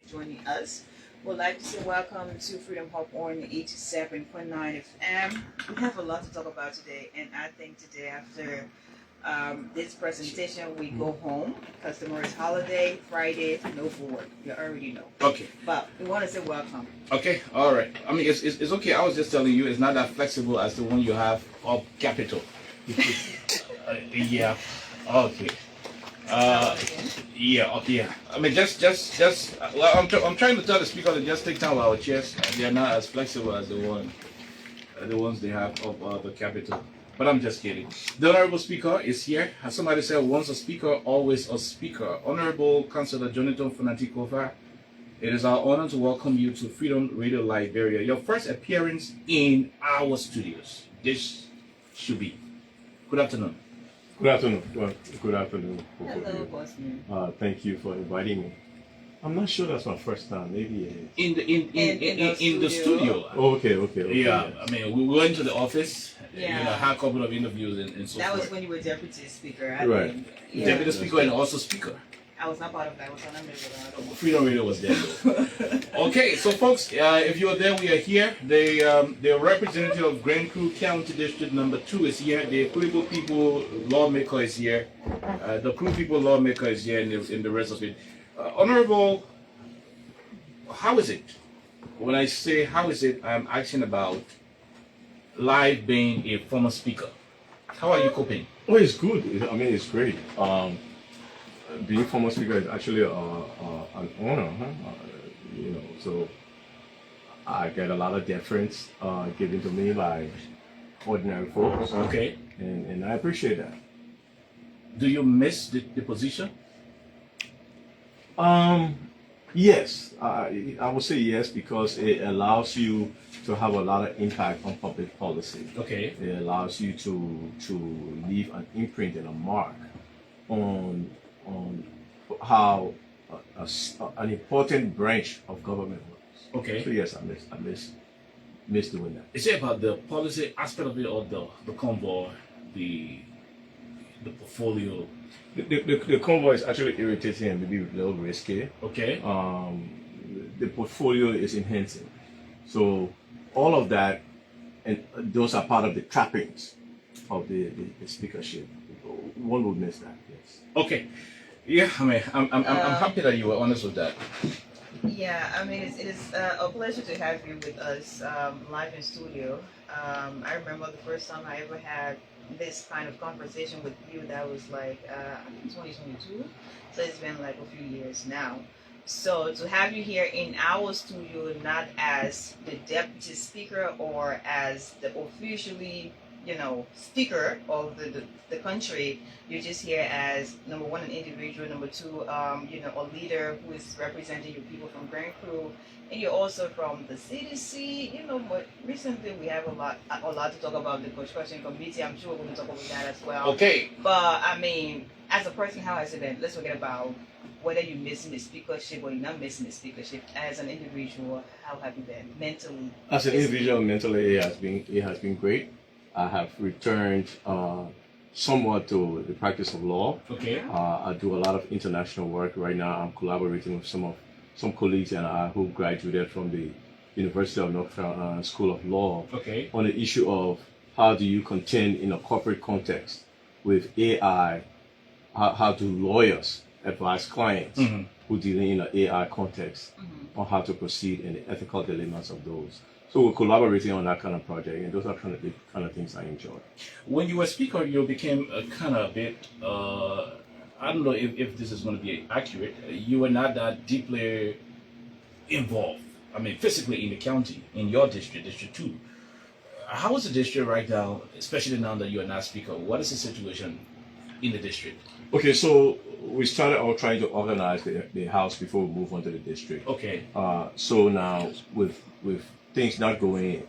joining us. We'd like to say welcome to Freedom Hub on 87.9 FM. We have a lot to talk about today, and I think today after this presentation, we go home. Customers holiday, Friday, no board. You already know. Okay. But we want to say welcome. Okay. All right. I mean, it's okay. I was just telling you, it's not that flexible as the one you have of capital. Yeah. Okay. Yeah. Okay. Yeah. I mean, just. Well, I'm trying to tell the speaker to just take down our chairs. They are not as flexible as the ones they have of the capital. But I'm just kidding. The Honorable Speaker is here. As somebody said, once a speaker, always a speaker. Honorable Councillor Jonathan Fonati Koffa, it is our honor to welcome you to Freedom Radio Liberia. Your first appearance in our studios. This should be. Good afternoon. Good afternoon. Well, good afternoon. Hello, Bosman. Thank you for inviting me. I'm not sure that's my first time. Maybe it is. In the studio. Okay. Yeah, I mean, we went to the office. Yeah. You know, had a couple of interviews and so That forth. was when you were deputy speaker. Right. Think. Yeah. Deputy Speaker and also Speaker. I was not part of that. I was on a middle. I don't know. Freedom Radio was there. Though. Okay, so folks, if you're there, we are here. The representative of Grand Crew County District Number 2 is here. The Political People Lawmaker is here. The Crew People Lawmaker is here, and the rest of it. Honorable, how is it? When I say how is it, I'm asking about live being a former speaker. How are you coping? Well, it's good. I mean, it's great. Being former speaker is actually an honor, so I get a lot of deference given to me by ordinary folks. Okay. And I appreciate that. Do you miss the position? Yes, I would say yes because it allows you to have a lot of impact on public policy. Okay. It allows you to leave an imprint and a mark on how an important branch of government works. Okay. So yes, I miss doing that. Is it about the policy aspect of it or the convoy, the portfolio? The convoy is actually irritating and maybe a little risky. Okay. The portfolio is enhancing. So all of that, and those are part of the trappings of the speakership. One would miss that, yes. Okay. Yeah, I mean, I'm happy that you were honest with that. Yeah, I mean, it is a pleasure to have you with us live in studio. I remember the first time I ever had this kind of conversation with you, that was like, I think 2022. So it's been like a few years now. So to have you here in our studio, not as the deputy speaker or as the officially, speaker of the country, you're just here as number one, an individual, number two, a leader who is representing your people from Grand Crew, and you're also from the CDC, but recently we have a lot to talk about the construction committee. I'm sure we're going to talk about that as well. Okay. But I mean, as a person, how has it been? Let's forget about whether you're missing the speakership or you're not missing the speakership. As an individual, how have you been mentally? As an individual, mentally, it has been great. I have returned somewhat to the practice of law. Okay. I do a lot of international work right now. I'm collaborating with some colleagues and I who graduated from the University of North Carolina School of Law. Okay. On the issue of how do you contend in a corporate context with AI? How do lawyers advise clients who deal in an AI context on how to proceed and the ethical dilemmas of those? So we're collaborating on that kind of project, and those are kind of things I enjoy. When you were speaker, you became a kind of a bit, I don't know if this is going to be accurate, you were not that deeply involved, I mean, physically in the county, in your district, District 2. How is the district right now, especially now that you are not speaker? What is the situation in the district? Okay, so we started out trying to organize the house before we move on to the district. Okay. So now with things not going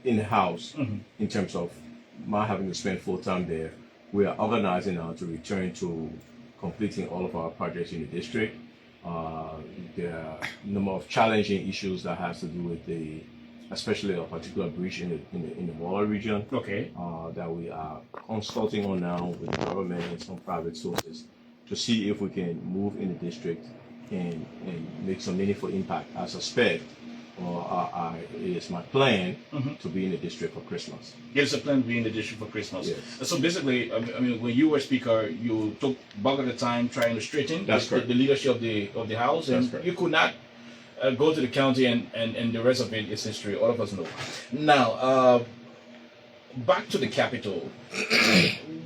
in the house in terms of my having to spend full time there, we are organizing now to return to completing all of our projects in the district. There are a number of challenging issues that has to do with especially a particular breach in the Waller region. Okay. That we are consulting on now with the government and some private sources to see if we can move in the district and make some meaningful impact. I suspect, or it is my plan to be in the district for Christmas. It's a plan to be in the district for Christmas. Yes. So basically, I mean, when you were speaker, you took bulk of the time trying to straighten the leadership of the house, and you could not go to the county, and the rest of it is history. All of us know. Now, back to the capital.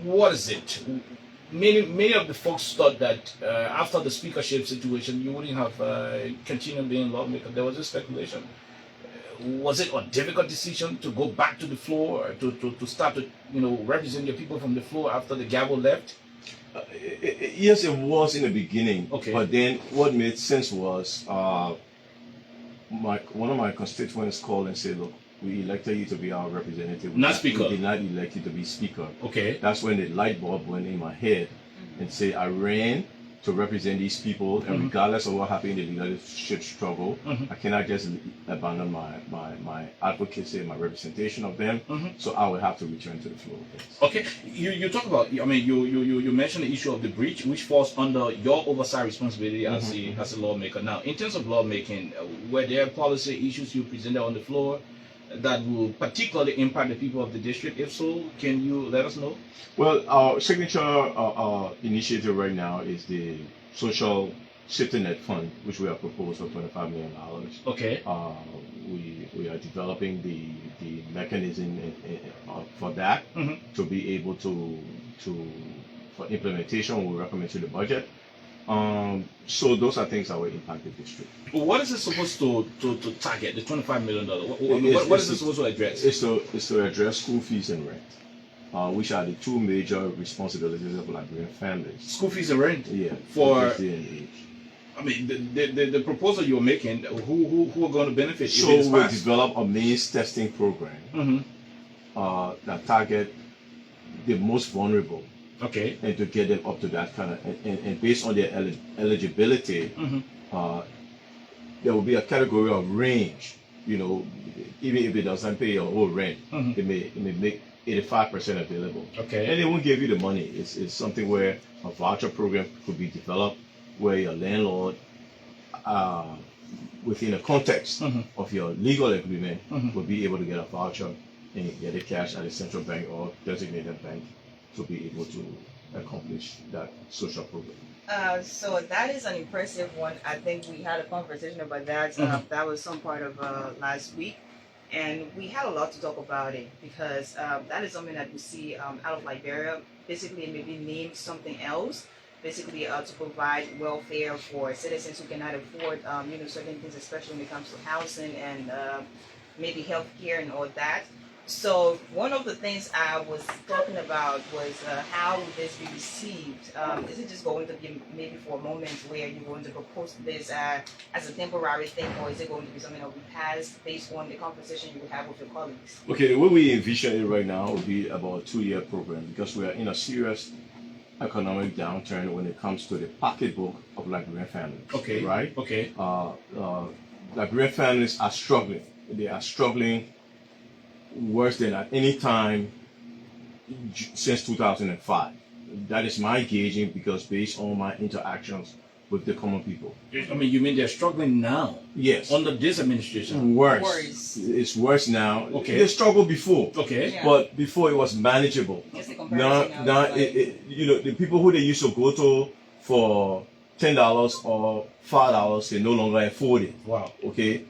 What is it? Many of the folks thought that after the speakership situation, you wouldn't have continued being lawmaker. There was a speculation. Was it a difficult decision to go back to the floor, to start to represent your people from the floor after the gavel left? Yes, it was in the beginning. Okay. But then what made sense was one of my constituents called and said, "Look, we elected you to be our representative. Not speaker. We did not elect you to be speaker." Okay. That's when the light bulb went in my head and say, I ran to represent these people, and regardless of what happened in the leadership struggle, I cannot just abandon my advocacy and my representation of them. So I will have to return to the floor. Okay. You talk about, I mean, you mentioned the issue of the breach, which falls under your oversight responsibility as a lawmaker. Now, in terms of lawmaking, were there policy issues you presented on the floor that will particularly impact the people of the district? If so, can you let us know? Well, our signature initiative right now is the Social Safety Net Fund, which we have proposed for $25 million. Okay. We are developing the mechanism for that to be able to for implementation. We recommend to the budget. So those are things that will impact the district. What is it supposed to target, the $25 million? What is it supposed to address? It's to address school fees and rent, which are the two major responsibilities of Liberian families. School fees and rent? Yeah. For, I mean, the proposal you're making, who are going to benefit? So we develop a means testing program that target the most vulnerable. Okay. And to get them up to that kind of, and based on their eligibility, there will be a category of range. Even if it doesn't pay your whole rent, it may make 85% available. Okay. And they won't give you the money. It's something where a voucher program could be developed, where your landlord, within the context of your legal agreement, will be able to get a voucher and get it cash at a central bank or designated bank to be able to accomplish that social program. So that is an impressive one. I think we had a conversation about that. That was some part of last week, and we had a lot to talk about it because that is something that we see out of Liberia. Basically, maybe named something else. Basically, to provide welfare for citizens who cannot afford, certain things, especially when it comes to housing and maybe healthcare and all that. So one of the things I was talking about was how would this be received? Is it just going to be maybe for a moment where you're going to propose this as a temporary thing, or is it going to be something that will be passed based on the conversation you will have with your colleagues? Okay, the way we envision it right now would be about a 2-year program because we are in a serious economic downturn when it comes to the pocketbook of Liberian families. Okay. Right? Okay. Liberian families are struggling. They are struggling worse than at any time since 2005. That is my gauging because based on my interactions with the common people. I mean, you mean they're struggling now? Yes. Under this administration? Worse. It's worse now. Okay. They struggled before. Okay. Yeah. But before it was manageable. Now the people who they used to go to for $10 or $5 can no longer afford it. Wow. Okay.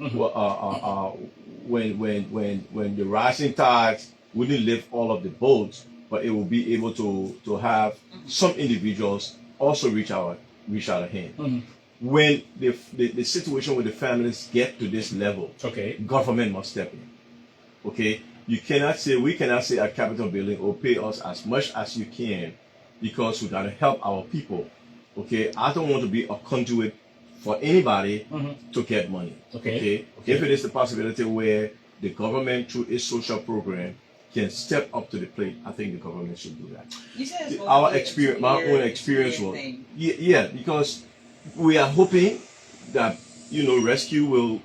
When the rising tides wouldn't lift all of the boats, but it will be able to have some individuals also reach out a hand. When the situation with the families get to this level, okay, government must step in. Okay, we cannot say at Capitol Building, or pay us as much as you can because we gotta help our people. Okay, I don't want to be a conduit for anybody to get money. Okay. If it is the possibility where the government through its social program can step up to the plate, I think the government should do that. You said it's our experience, my own experience was, yeah, because we are hoping that rescue will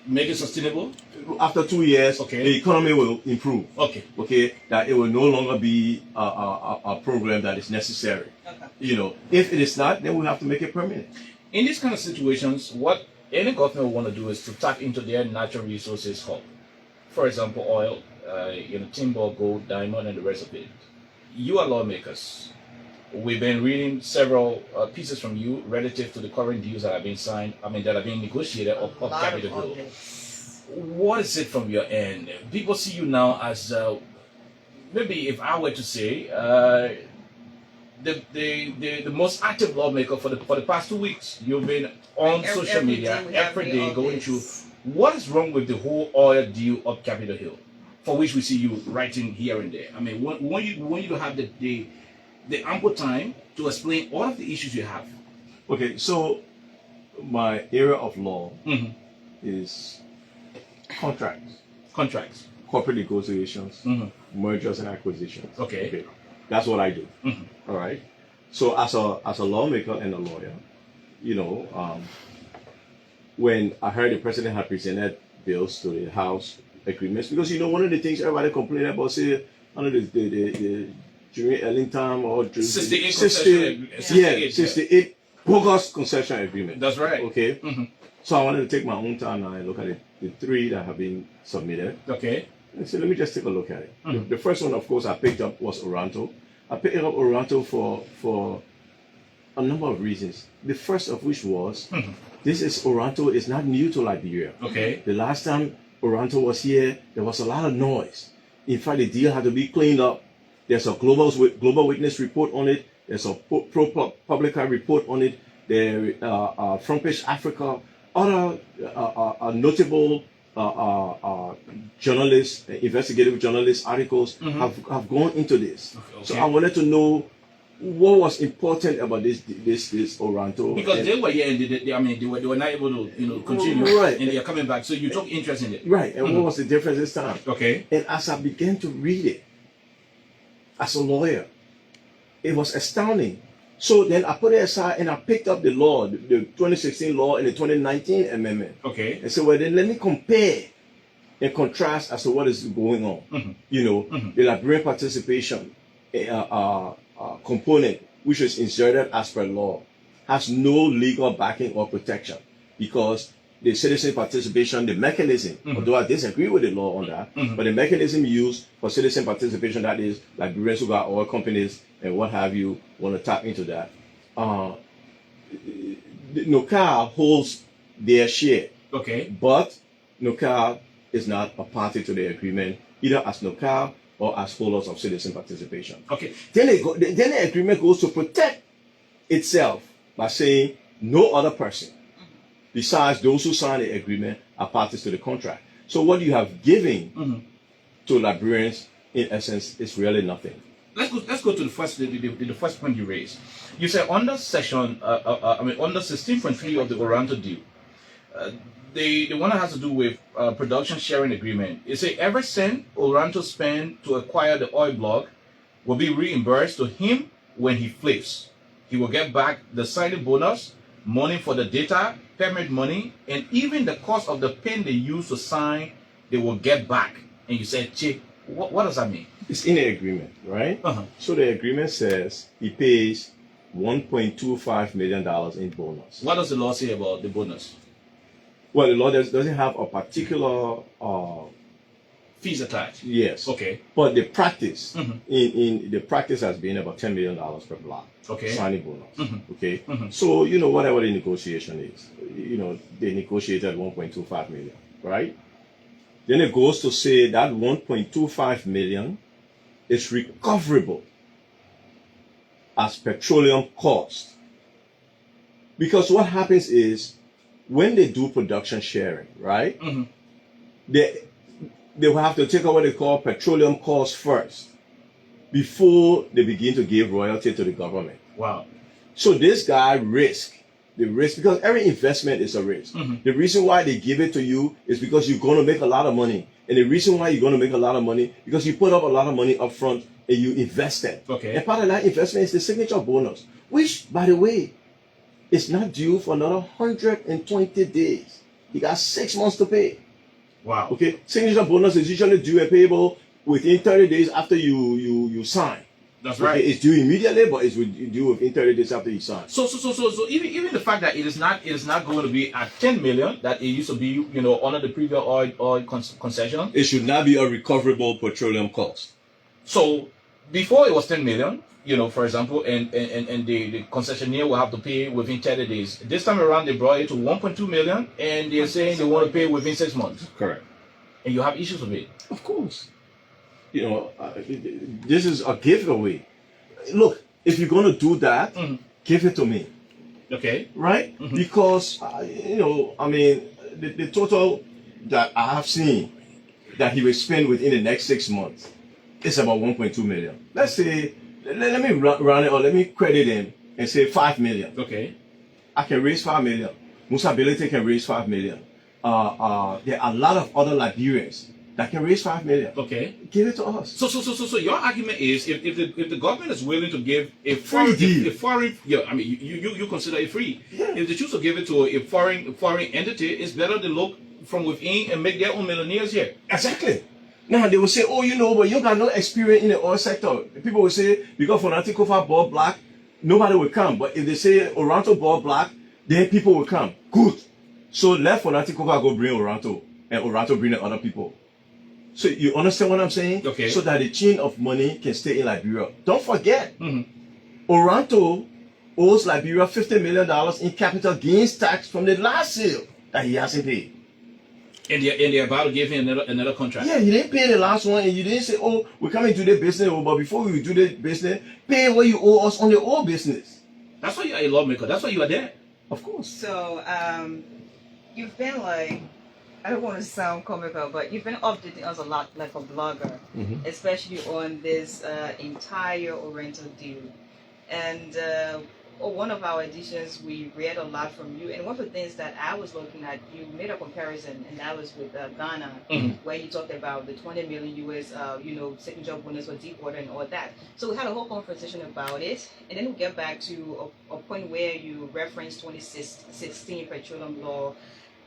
make it sustainable. After 2 years, okay, the economy will improve. Okay, that it will no longer be a program that is necessary. Okay. If it is not, then we have to make it permanent. in these kind of situations, what any government will want to do is to tap into their natural resources hub. For example, oil, timber, gold, diamond, and the rest of it. You are lawmakers. We've been reading several pieces from you relative to the current deals that have been signed, that have been negotiated up Capitol Hill. What is it from your end? People see you now as, maybe if I were to say, the most active lawmaker for the past 2 weeks. You've been on social media every day going through. What is wrong with the whole oil deal up Capitol Hill, for which we see you writing here and there? I mean, when you have the ample time to explain all of the issues you have. Okay, so my area of law is contracts, corporate negotiations, mergers and acquisitions. Okay. That's what I do. All right. So as a lawmaker and a lawyer, when I heard the president had presented bills to the House agreements, because one of the things everybody complained about, say, under the during Ellington or 68 bogus concession agreement. That's right. Okay. So I wanted to take my own time and look at the 3 that have been submitted. Okay. And so let me just take a look at it. The first one, of course, I picked up was Oranto. I picked up Oranto for a number of reasons. The first of which was Oranto is not new to Liberia. Okay. The last time Oranto was here, there was a lot of noise. In fact, the deal had to be cleaned up. There's a global witness report on it. There's a ProPublica report on it. There, Front Page Africa, other notable journalists, investigative journalists, articles have gone into this. Okay. So I wanted to know what was important about this Oranto. Because they were here and they were not able to continue, right, and they are coming back. So you took interest in it, right? And what was the difference this time? Okay. And as I began to read it, as a lawyer, it was astounding. So then I put it aside and I picked up the law, the 2016 law and the 2019 amendment. Okay. And so, well, then let me compare and contrast as to what is going on. The Liberian participation component, which is inserted as per law, has no legal backing or protection, because the citizen participation, the mechanism, although I disagree with the law on that, but the mechanism used for citizen participation, that is, Liberians who got oil companies and what have you, want to tap into that. NOCAL holds their share. Okay. But NOCAL is not a party to the agreement, either as NOCAL or as holders of citizen participation. Okay. Then the agreement goes to protect itself by saying no other person besides those who sign the agreement are parties to the contract. So what you have given to Liberians, in essence, is really nothing. Let's go to the first point you raised. You said under section under 16.3 of the Oranto deal, the one that has to do with production sharing agreement. It says every cent Oranto spend to acquire the oil block will be reimbursed to him when he flips. He will get back the signing bonus, money for the data, permit money, and even the cost of the pen they use to sign, they will get back. And you said, Chick, what does that mean? It's in the agreement, right? So the agreement says he pays $1.25 million in bonus. What does the law say about the bonus? Well, the law doesn't have a particular fees attached. Yes. Okay. But the practice, in the practice has been about $10 million per block. Okay. Signing bonus. Okay. So whatever the negotiation is, they negotiated 1.25 million, right? Then it goes to say that 1.25 million is recoverable as petroleum cost. Because what happens is, when they do production sharing, right, they will have to take out what they call petroleum costs first before they begin to give royalty to the government. Wow. So this guy risk because every investment is a risk. The reason why they give it to you is because you're going to make a lot of money. And the reason why you're going to make a lot of money because you put up a lot of money up front and you invest it. Okay. And part of that investment is the signature bonus, which, by the way, is not due for another 120 days. You got 6 months to pay. Wow. Okay. Signature bonus is usually due and payable within 30 days after you sign. That's right. Okay, it's due immediately, but it's due within 30 days after you sign. So even the fact that it is not going to be at 10 million that it used to be, you know, under the previous oil concession. It should not be a recoverable petroleum cost. So before it was 10 million, you know, for example, and the concessionaire will have to pay within 30 days. This time around, they brought it to 1.2 million, and they're saying they want to pay within 6 months. Correct. And you have issues with it. Of course. You know, this is a giveaway. Look, if you're going to do that, give it to me. Okay. Right? Because, you know, I mean, the total that I have seen that he will spend within the next 6 months is about 1.2 million. Let's say, let me run it, or let me credit him and say 5 million. Okay. I can raise 5 million. Musa Belete can raise 5 million. There are a lot of other Liberians that can raise 5 million. Okay. Give it to us. So your argument is if the government is willing to give a Free deal. I mean you consider it free. Yeah. If they choose to give it to a foreign entity, it's better to look from within and make their own millionaires here. Exactly. Now they will say, oh, you know, but you got no experience in the oil sector. People will say, because Fonati Koffa bought black, nobody will come. But if they say Oranto bought black, then people will come. Good. So let Fonati Koffa go bring Oranto, and Oranto bring the other people. So you understand what I'm saying? Okay. So that the chain of money can stay in Liberia. Don't forget, Oranto owes Liberia $50 million in capital gains tax from the last sale that he hasn't paid. And they're about to give him another contract. Yeah, you didn't pay the last one, and you didn't say, oh, we're coming to the business, but before we do the business, pay what you owe us on the old business. That's why you're a lawmaker. That's why you are there. Of course. So, you've been like, I don't want to sound comical, but you've been updating us a lot like a blogger, especially on this entire Oriental deal. And one of our editions, we read a lot from you. And one of the things that I was looking at, you made a comparison, and that was with Ghana, where you talked about the 20 million US, signature bonus for deep water and all that. So we had a whole conversation about it. And then we get back to a point where you referenced 2016 petroleum law.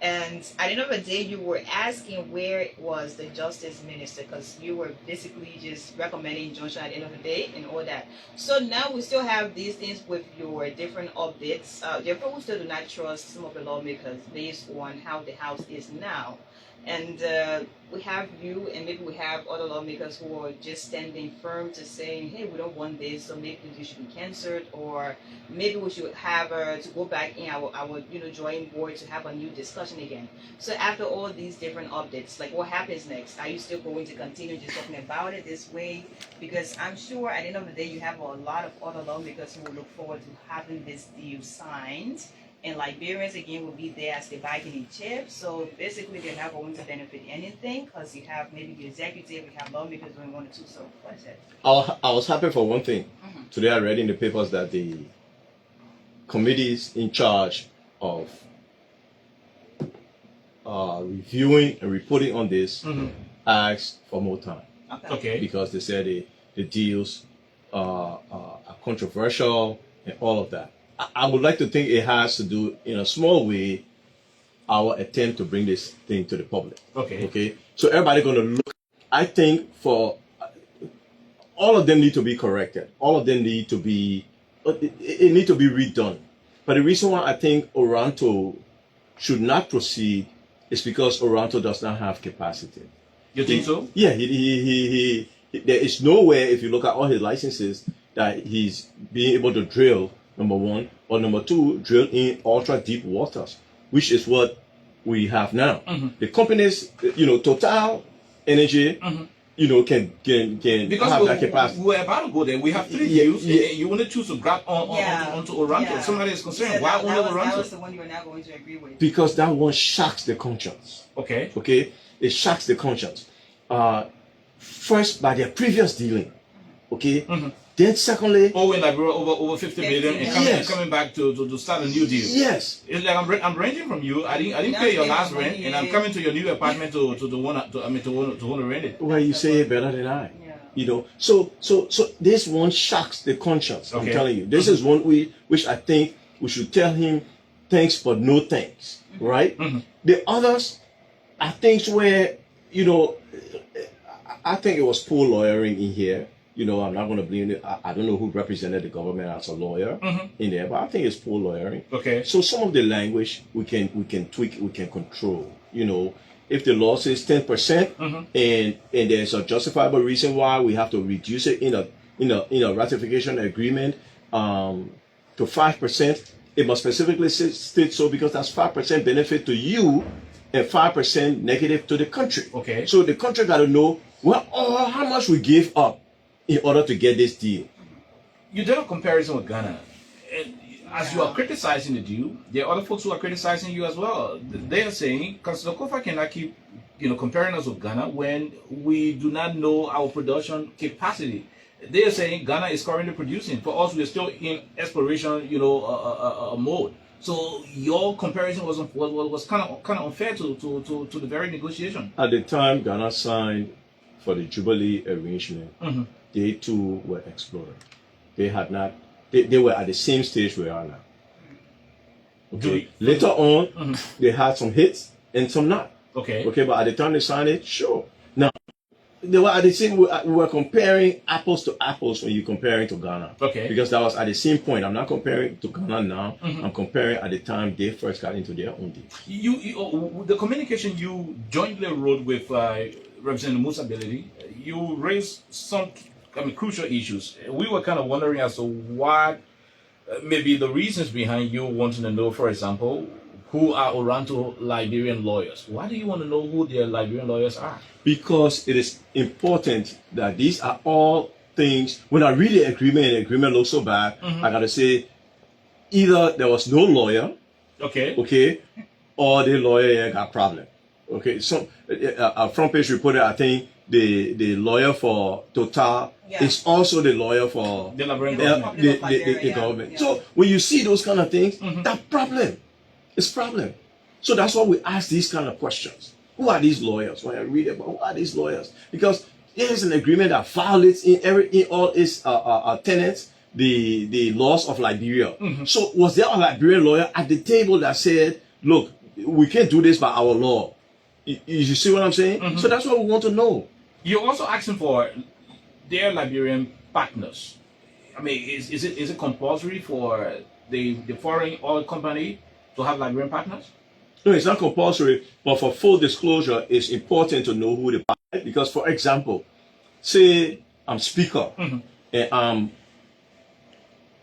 And at the end of the day, you were asking where was the justice minister, because you were basically just recommending injunction at the end of the day and all that. So now we still have these things with your different updates. Therefore, we still do not trust some of the lawmakers based on how the House is now. And we have you, and maybe we have other lawmakers who are just standing firm to saying, hey, we don't want this, so maybe this should be cancelled, or maybe we should have to go back in our drawing board to have a new discussion again. So after all these different updates, like what happens next? Are you still going to continue just talking about it this way? Because I'm sure at the end of the day, you have a lot of other lawmakers who will look forward to having this deal signed. And Liberians, again, will be there as the bargaining chip. So basically, they're not going to benefit anything, because you have maybe the executive, you have lawmakers doing one or two. So what's it? I was happy for one thing. Today I read in the papers that the committees in charge of reviewing and reporting on this asked for more time. Okay. Because they said the deals are controversial and all of that. I would like to think it has to do, in a small way, our attempt to bring this thing to the public. Okay. Okay. So everybody going to look. I think for all of them need to be corrected. All of them need to be. It need to be redone. But the reason why I think Oranto should not proceed is because Oranto does not have capacity. You think so? Yeah. He there is nowhere, if you look at all his licenses, that he's being able to drill. Number one, or number two, drill in ultra deep waters, which is what we have now. The companies, Total Energy, can because have that capacity. We're about to go there. We have three deals. You want to choose to grab onto Oranto. Yeah. Somebody is concerned. Why only Oranto? That was the one you were not going to agree with. Because that one shocks the conscience. Okay. Okay, it shocks the conscience. First, by their previous dealing. Okay. Then secondly, in Liberia over 50 million and coming back to start a new deal. Yes. It's like I'm renting from you. I didn't pay your last rent, and I'm coming to your new apartment to want to rent it. Well, you say it better than I. Yeah. So this one shocks the conscience. Okay. I'm telling you, this is one which I think we should tell him thanks but no thanks. Right? The others are things where I think it was poor lawyering in here. You know, I'm not going to blame it. I don't know who represented the government as a lawyer in there, but I think it's poor lawyering. Okay. So some of the language we can tweak, we can control. You know, if the law says 10% and there's a justifiable reason why we have to reduce it in a ratification agreement to 5%, it must specifically state so, because that's 5% benefit to you and 5% negative to the country. Okay. So the country got to know, well, how much we give up in order to get this deal. You did a comparison with Ghana. And as you are criticizing the deal, there are other folks who are criticizing you as well. They are saying, Councilor Koffa cannot keep, comparing us with Ghana when we do not know our production capacity. They are saying Ghana is currently producing. For us, we are still in exploration, mode. So your comparison was kind of unfair to the very negotiation. At the time Ghana signed for the Jubilee arrangement, they too were exploring. They had not. They were at the same stage we are now. Okay. Later on, they had some hits and some not. Okay. Okay, but at the time they signed it, sure. Now, they were at the same. We were comparing apples to apples when you're comparing to Ghana. Okay. Because that was at the same point. I'm not comparing to Ghana now. I'm comparing at the time they first got into their own deal. You the communication you jointly wrote with Representative Musa Beledi, you raised some crucial issues. We were kind of wondering as to what maybe the reasons behind you wanting to know, for example, who are Oranto Liberian lawyers. Why do you want to know who their Liberian lawyers are? Because it is important that these are all things. When I read the agreement looks so bad, I gotta say, either there was no lawyer, okay, or the lawyer got problem. Okay, so a front page reporter, I think the lawyer for Total is also the lawyer for the Liberian the government. Yeah. So when you see those kind of things, that problem is problem. So that's why we ask these kind of questions. Who are these lawyers? When I read about who are these lawyers, because there is an agreement that violates in all its tenets the laws of Liberia. So was there a Liberian lawyer at the table that said, "Look, we can't do this by our law"? You see what I'm saying? So that's what we want to know. You're also asking for their Liberian partners. I mean, is it compulsory for the foreign oil company to have Liberian partners? No, it's not compulsory, but for full disclosure, it's important to know who the partner is. Because, for example, say I'm Speaker and I'm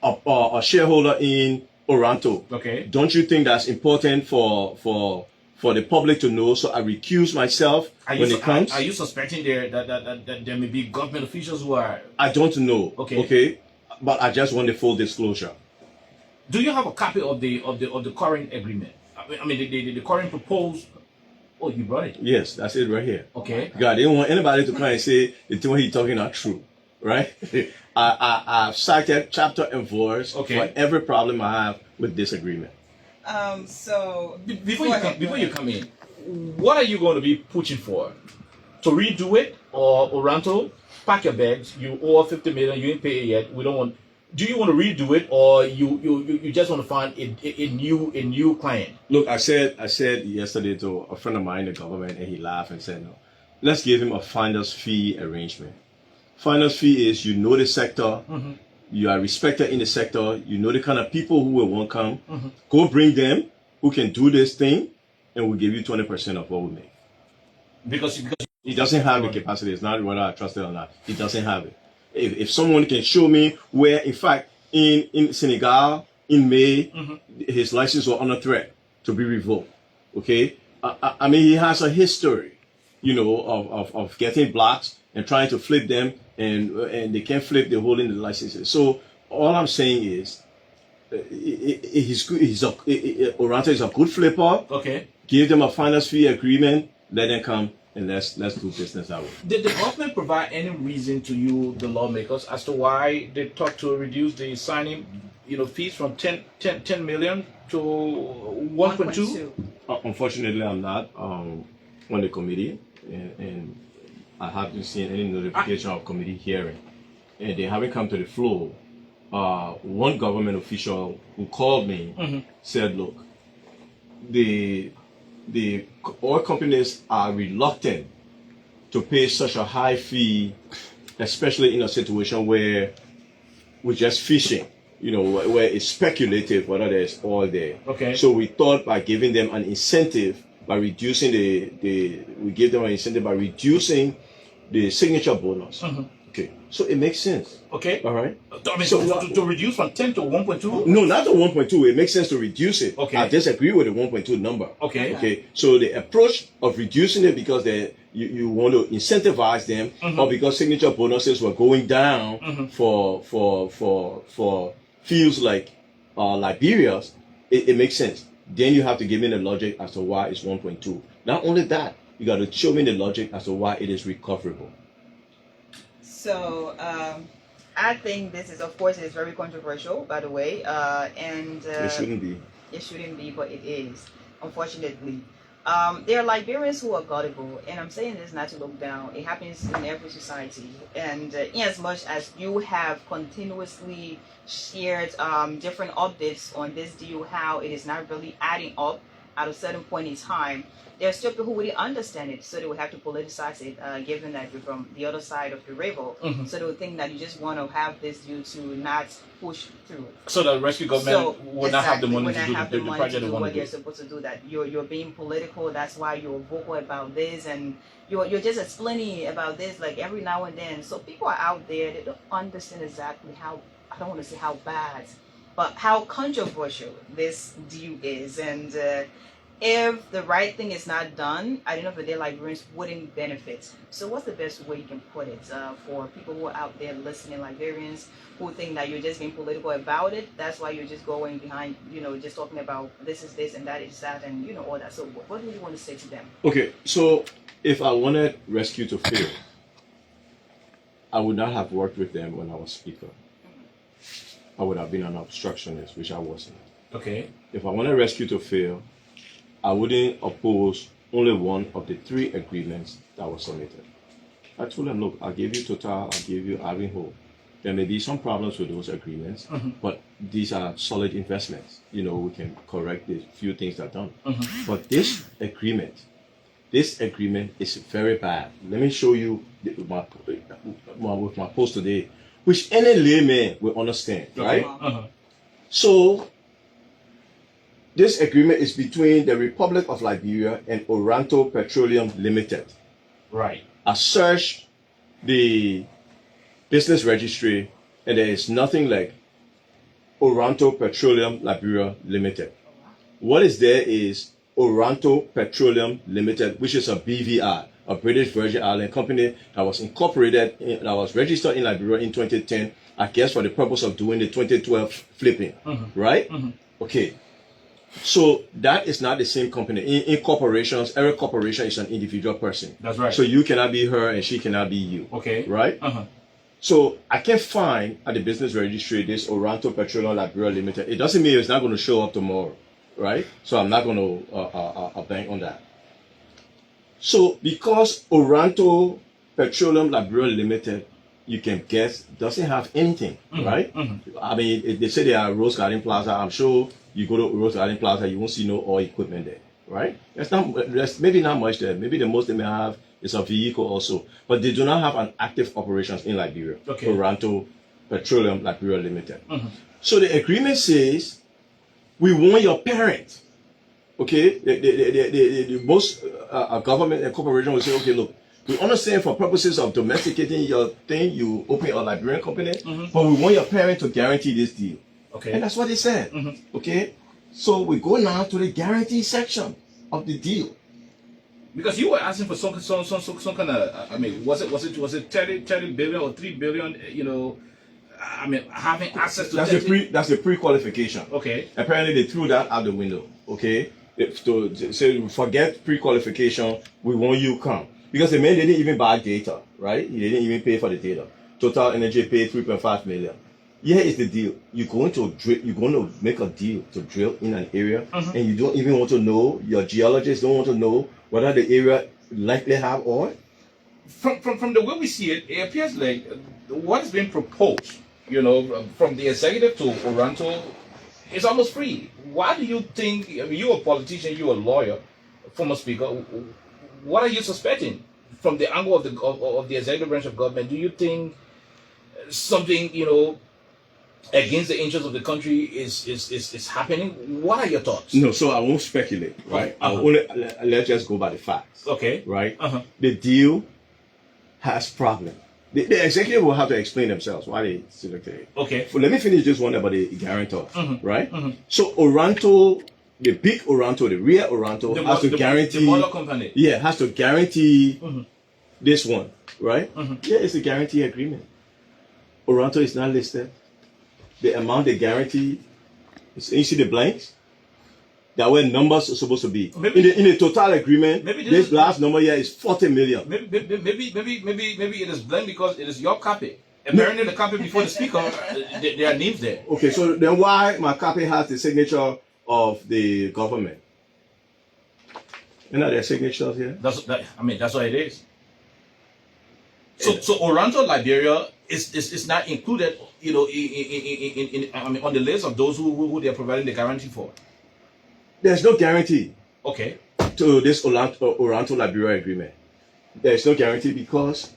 a shareholder in Oranto. Okay. Don't you think that's important for the public to know? So I recuse myself when it comes. Are you suspecting that there may be government officials who are? I don't know. Okay. But I just want the full disclosure. Do you have a copy of the current agreement? I mean the current proposed. Oh, you brought it. Yes, that's it right here. Okay. God, they don't want anybody to come and say the thing he's talking not true, right? I've cited chapter and verse for every problem I have with this agreement. So before you come in, what are you going to be pushing for? To redo it, or Oranto, pack your bags. You owe 50 million. You ain't paid it yet. We don't want. Do you want to redo it, or you just want to find a new client? Look, I said yesterday to a friend of mine in the government, and he laughed and said, "No, let's give him a finder's fee arrangement. Finder's fee is you know the sector." You are respected in the sector. You know the kind of people who will want to come. Go bring them who can do this thing, and we'll give you 20% of what we make. Because he doesn't have the capacity. It's not whether I trust it or not. He doesn't have it. If someone can show me where, in fact, in Senegal, in May, his license was under threat to be revoked. Okay, I mean he has a history, of getting blocks and trying to flip them. And they can't flip the hole in the licenses. So all I'm saying is, Oranto is a good flipper. Okay. Give them a finder's fee agreement. Let them come and let's do business that way. Did the government provide any reason to you, the lawmakers, as to why they thought to reduce the signing, fees from 10 million to 1.2? Unfortunately, I'm not on the committee, and I haven't seen any notification of committee hearing, and they haven't come to the floor. One government official who called me said, "Look, the oil companies are reluctant to pay such a high fee especially in a situation where we're just fishing, where it's speculative whether there's oil there. Okay. So we thought by giving them an incentive, by reducing we give them an incentive by reducing the signature bonus. Okay, so it makes sense. Okay. All right. I mean, so to reduce from 10 to 1.2? No, not to 1.2. It makes sense to reduce it. Okay. I disagree with the 1.2 number. Okay. Okay. So the approach of reducing it because you want to incentivize them, or because signature bonuses were going down for fields like Liberia's, it makes sense. Then you have to give me the logic as to why it's 1.2. Not only that, you got to show me the logic as to why it is recoverable. So I think this is, of course, it's very controversial, by the way, and It shouldn't be. It shouldn't be, but it is, unfortunately. There are Liberians who are gullible, and I'm saying this not to look down. It happens in every society, and in as much as you have continuously shared different updates on this deal, how it is not really adding up at a certain point in time, there are still people who really understand it, so they would have to politicize it, given that you're from the other side of the river. So they would think that you just want to have this due to not push through it. So the rescue government will not have the money to do the project they want to do. You're supposed to do that. You're being political. That's why you're vocal about this, and you're just explaining about this like every now and then. So people are out there, they don't understand exactly how, I don't want to say how bad, but how controversial this deal is, and if the right thing is not done, at the end of the day, Liberians wouldn't benefit. So what's the best way you can put it for people who are out there listening, Liberians, who think that you're just being political about it? That's why you're just going behind, just talking about this is this and that is that and, all that. So what do you want to say to them? Okay, so if I wanted rescue to fail, I would not have worked with them when I was speaker. I would have been an obstructionist, which I wasn't. Okay. If I wanted rescue to fail, I wouldn't oppose only one of the 3 agreements that were submitted. I told them, look, I'll give you Total, I'll give you Ivanhoe. There may be some problems with those agreements, but these are solid investments. We can correct the few things that are done. But this agreement is very bad. Let me show you with my post today, which any layman will understand, right? So, this agreement is between the Republic of Liberia and Oranto Petroleum Limited. Right. I searched the business registry, and there is nothing like Oranto Petroleum Liberia Limited. What is there is Oranto Petroleum Limited, which is a BVI, a British Virgin Island company that was incorporated, that was registered in Liberia in 2010, I guess for the purpose of doing the 2012 flipping, right? Okay. So that is not the same company. In corporations, every corporation is an individual person. That's right. So you cannot be her and she cannot be you. Okay. Right? So I can find at the business registry this Oranto Petroleum Liberia Limited. It doesn't mean it's not going to show up tomorrow. Right? So I'm not going to bank on that. So because Oranto Petroleum Liberia Limited, you can guess, doesn't have anything. Right? I mean, they say they are Rose Garden Plaza. I'm sure you go to Rose Garden Plaza, you won't see no oil equipment there, right? There's maybe not much there. Maybe the most they may have is a vehicle also, but they do not have an active operations in Liberia. Okay. Oranto Petroleum Liberia Limited. So the agreement says, we want your parent. Okay, the most government and corporation will say, okay, look, we understand for purposes of domesticating your thing, you open a Liberian company, but we want your parent to guarantee this deal. Okay. And that's what they said. Okay. So we go now to the guarantee section of the deal. Because you were asking for some kind of, I mean, was it 30 billion or 3 billion? I mean, having access to that's the pre-qualification. Okay. Apparently they threw that out the window. Okay. To say forget pre-qualification, we want you come, because the man didn't even buy data, right? He didn't even pay for the data. Total Energy paid 3.5 million. Here is the deal. You're going to make a deal to drill in an area, and you don't even want to know, your geologists don't want to know whether the area likely have oil. From the way we see it, it appears like what is being proposed, from the executive to Oranto, is almost free. Why do you think, you're a politician, you're a lawyer, former speaker, what are you suspecting? from the angle of the executive branch of government, do you think something, against the interests of the country is happening? What are your thoughts? No, so I won't speculate, right? I'll only let's just go by the facts. Okay. Right? The deal has problem. The executive will have to explain themselves why they selected it. Okay. Well, let me finish this one about the guarantor, right? So Oranto, the big Oranto, the real Oranto, has to guarantee. The mother company. Yeah, has to guarantee this one, right? Yeah, it's a guarantee agreement. Oranto is not listed. The amount they guarantee, you see the blanks? That where numbers are supposed to be. Maybe, in the total agreement, this last number here is 40 million. Maybe it is blank because it is your copy. Apparently the copy before the speaker, there are names there. Okay, so then why my copy has the signature of the government? You know their signatures here? That's what it is. So Oranto, Liberia is not included, on the list of those who they are providing the guarantee for. There's no guarantee. Okay. To this Oranto Liberia agreement. There's no guarantee because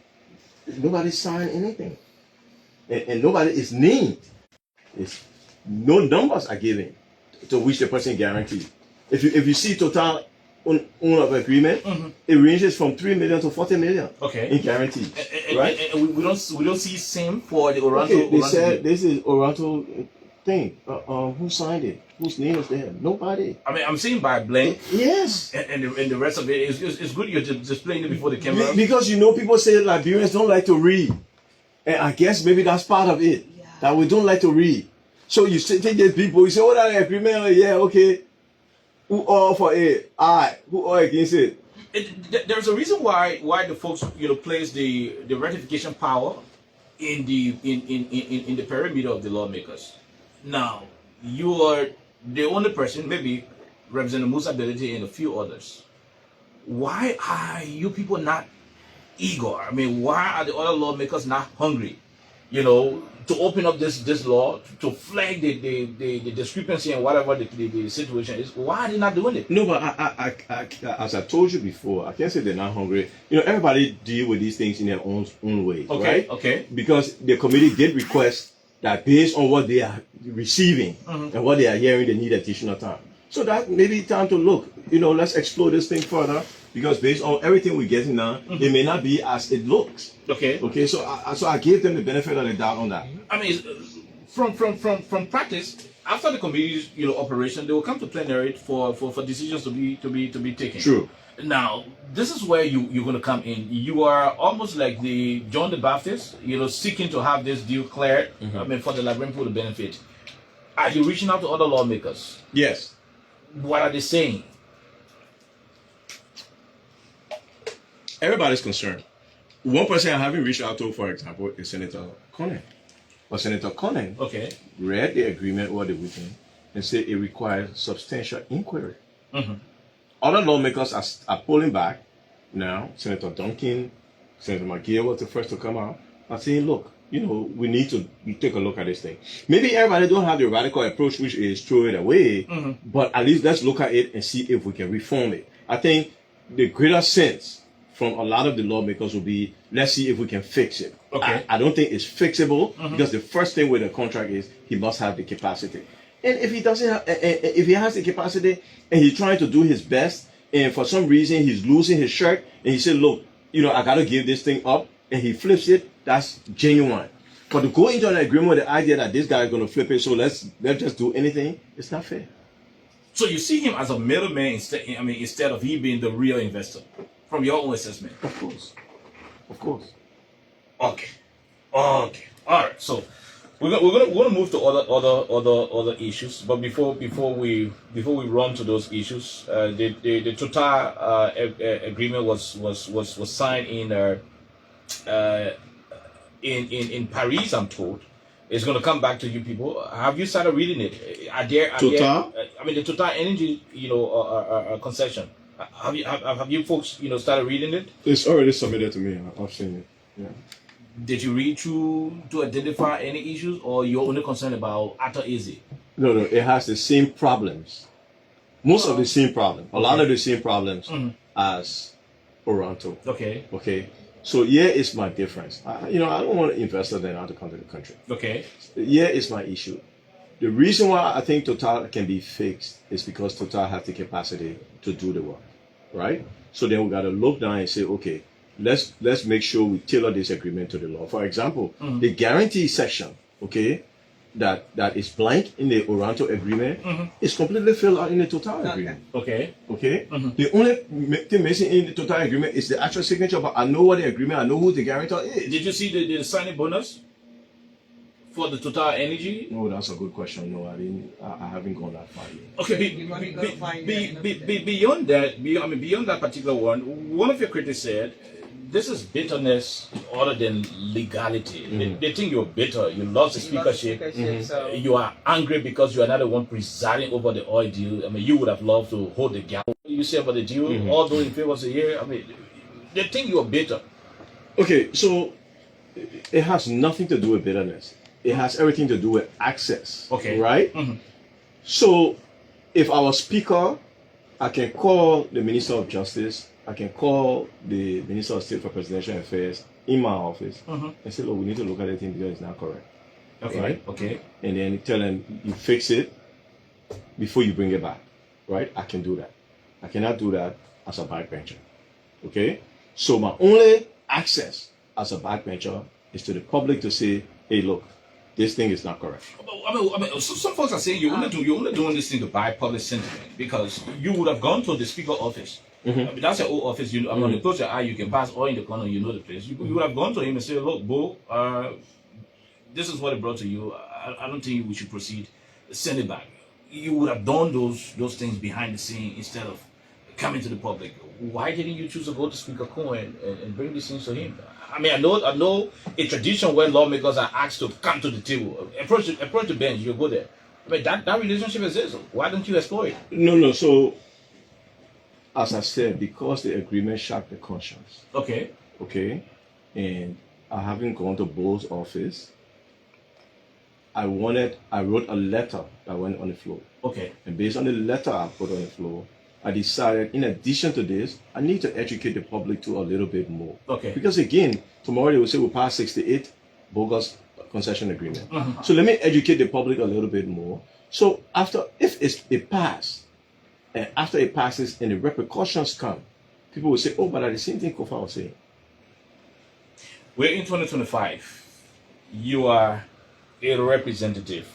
nobody signed anything. And nobody is named. No numbers are given to which the person guaranteed. If you see total own of agreement, it ranges from 3 million to 40 million. Okay. In guarantees. Right? And we don't see same for the Oranto. Okay, they said this is Oranto thing. Who signed it? Whose name is there? Nobody. I'm saying by blank. Yes. And the rest of it is good. You're just displaying it before the camera. Because people say Liberians don't like to read, and I guess maybe that's part of it, that we don't like to read. So you take these people, you say, "What are the agreement?" Yeah, okay. Who all for it? Who all against it? There's a reason why the folks place the ratification power in the perimeter of the lawmakers. Now you are the only person, maybe Representative Musa Ability and a few others. Why are you people not eager? Why are the other lawmakers not hungry? To open up this law, to flag the discrepancy and whatever the situation is. Why are they not doing it? No, but I as I told you before, I can't say they're not hungry. Everybody deal with these things in their own way, okay, right? Okay. Because the committee did request that based on what they are receiving and what they are hearing, they need additional time. So that may be time to look. Let's explore this thing further. Because based on everything we're getting now, it may not be as it looks. Okay. Okay. So I gave them the benefit of the doubt on that. From practice, after the committee's operation, they will come to plenary for decisions to be taken. True. Now, this is where you're going to come in. You are almost like the John the Baptist, seeking to have this deal cleared. For the Liberian people to benefit. Are you reaching out to other lawmakers? Yes. What are they saying? Everybody's concerned. One person I haven't reached out to, for example, is Senator Conan. But Senator Conan read the agreement over the weekend and said it requires substantial inquiry. Other lawmakers are pulling back now. Senator Duncan, Senator McGill was the first to come out. Are saying, look, we need to take a look at this thing. Maybe everybody don't have the radical approach, which is throw it away, but at least let's look at it and see if we can reform it. I think the greater sense from a lot of the lawmakers will be, let's see if we can fix it. Okay. I don't think it's fixable because the first thing with a contract is he must have the capacity. And if he doesn't have, if he has the capacity and he's trying to do his best and for some reason he's losing his shirt and he said, look, I got to give this thing up, and he flips it, that's genuine. But to go into an agreement with the idea that this guy is going to flip it, so let's just do anything, it's not fair. So you see him as a middleman instead of he being the real investor, from your own assessment? Of course. Okay. All right. So we're gonna move to other issues, but before we run to those issues, the Total agreement was signed in Paris, I'm told. It's going to come back to you people. Have you started reading it? Total? The Total Energy, concession. Have you folks, started reading it? It's already submitted to me. I've seen it. Yeah. Did you read through to identify any issues, or you're only concerned about Atta Easy? No. It has the same problems. Most of the same problems. A lot of the same problems as Oronto. Okay. Okay. So here is my difference. I don't want investors that want to come to the country. Okay. Here is my issue. The reason why I think Total can be fixed is because Total have the capacity to do the work, right? So then we got to look down and say, okay, let's make sure we tailor this agreement to the law. For example, the guarantee section, okay, that is blank in the Oronto agreement is completely filled out in the Total agreement. Okay. Okay. The only thing missing in the Total agreement is the actual signature, but I know what the agreement, I know who the guarantor is. Did you see the signing bonus for the Total Energy? No, that's a good question. No, I didn't. I haven't gone that far yet. Okay. Beyond that, beyond that particular one of your critics said, this is bitterness other than legality. They think you're bitter. You lost the speakership. So You are angry because you are not the one presiding over the oil deal. I mean, you would have loved to hold the gap. You say about the deal, all those in favor of the year. I mean, they think you are bitter. Okay, so it has nothing to do with bitterness. It has everything to do with access. Okay. Right? So if I was speaker, I can call the Minister of Justice, I can call the Minister of State for Presidential Affairs in my office and say, look, we need to look at the thing because it's not correct. Okay. Right? Okay. And then tell them you fix it before you bring it back. Right? I can do that. I cannot do that as a backbencher. Okay? So my only access as a backbencher is to the public to say, hey, look, this thing is not correct. I mean, some folks are saying you're only doing this thing to buy public sentiment because you would have gone to the speaker office. I mean, that's your old office. On the close your eye, you can pass all in the corner. You know the place. You would have gone to him and say, "Look, Bo, this is what it brought to you. I don't think we should proceed. Send it back." You would have done those things behind the scene instead of coming to the public. Why didn't you choose to go to Speaker Koffa and bring these things to him? I mean, I know a tradition where lawmakers are asked to come to the table, approach the bench, you go there. I mean, that relationship exists. Why don't you explore it? No. So, as I said, because the agreement shocked the conscience. Okay. Okay. And I haven't gone to Bo's office. I wrote a letter that went on the floor. Okay. And based on the letter I put on the floor, I decided, in addition to this, I need to educate the public too a little bit more. Okay. Because again, tomorrow they will say we passed 68 bogus concession agreement. So let me educate the public a little bit more. So if it passed, and after it passes and the repercussions come, people will say, oh, but the same thing Koffa was saying. We're in 2025. You are a representative.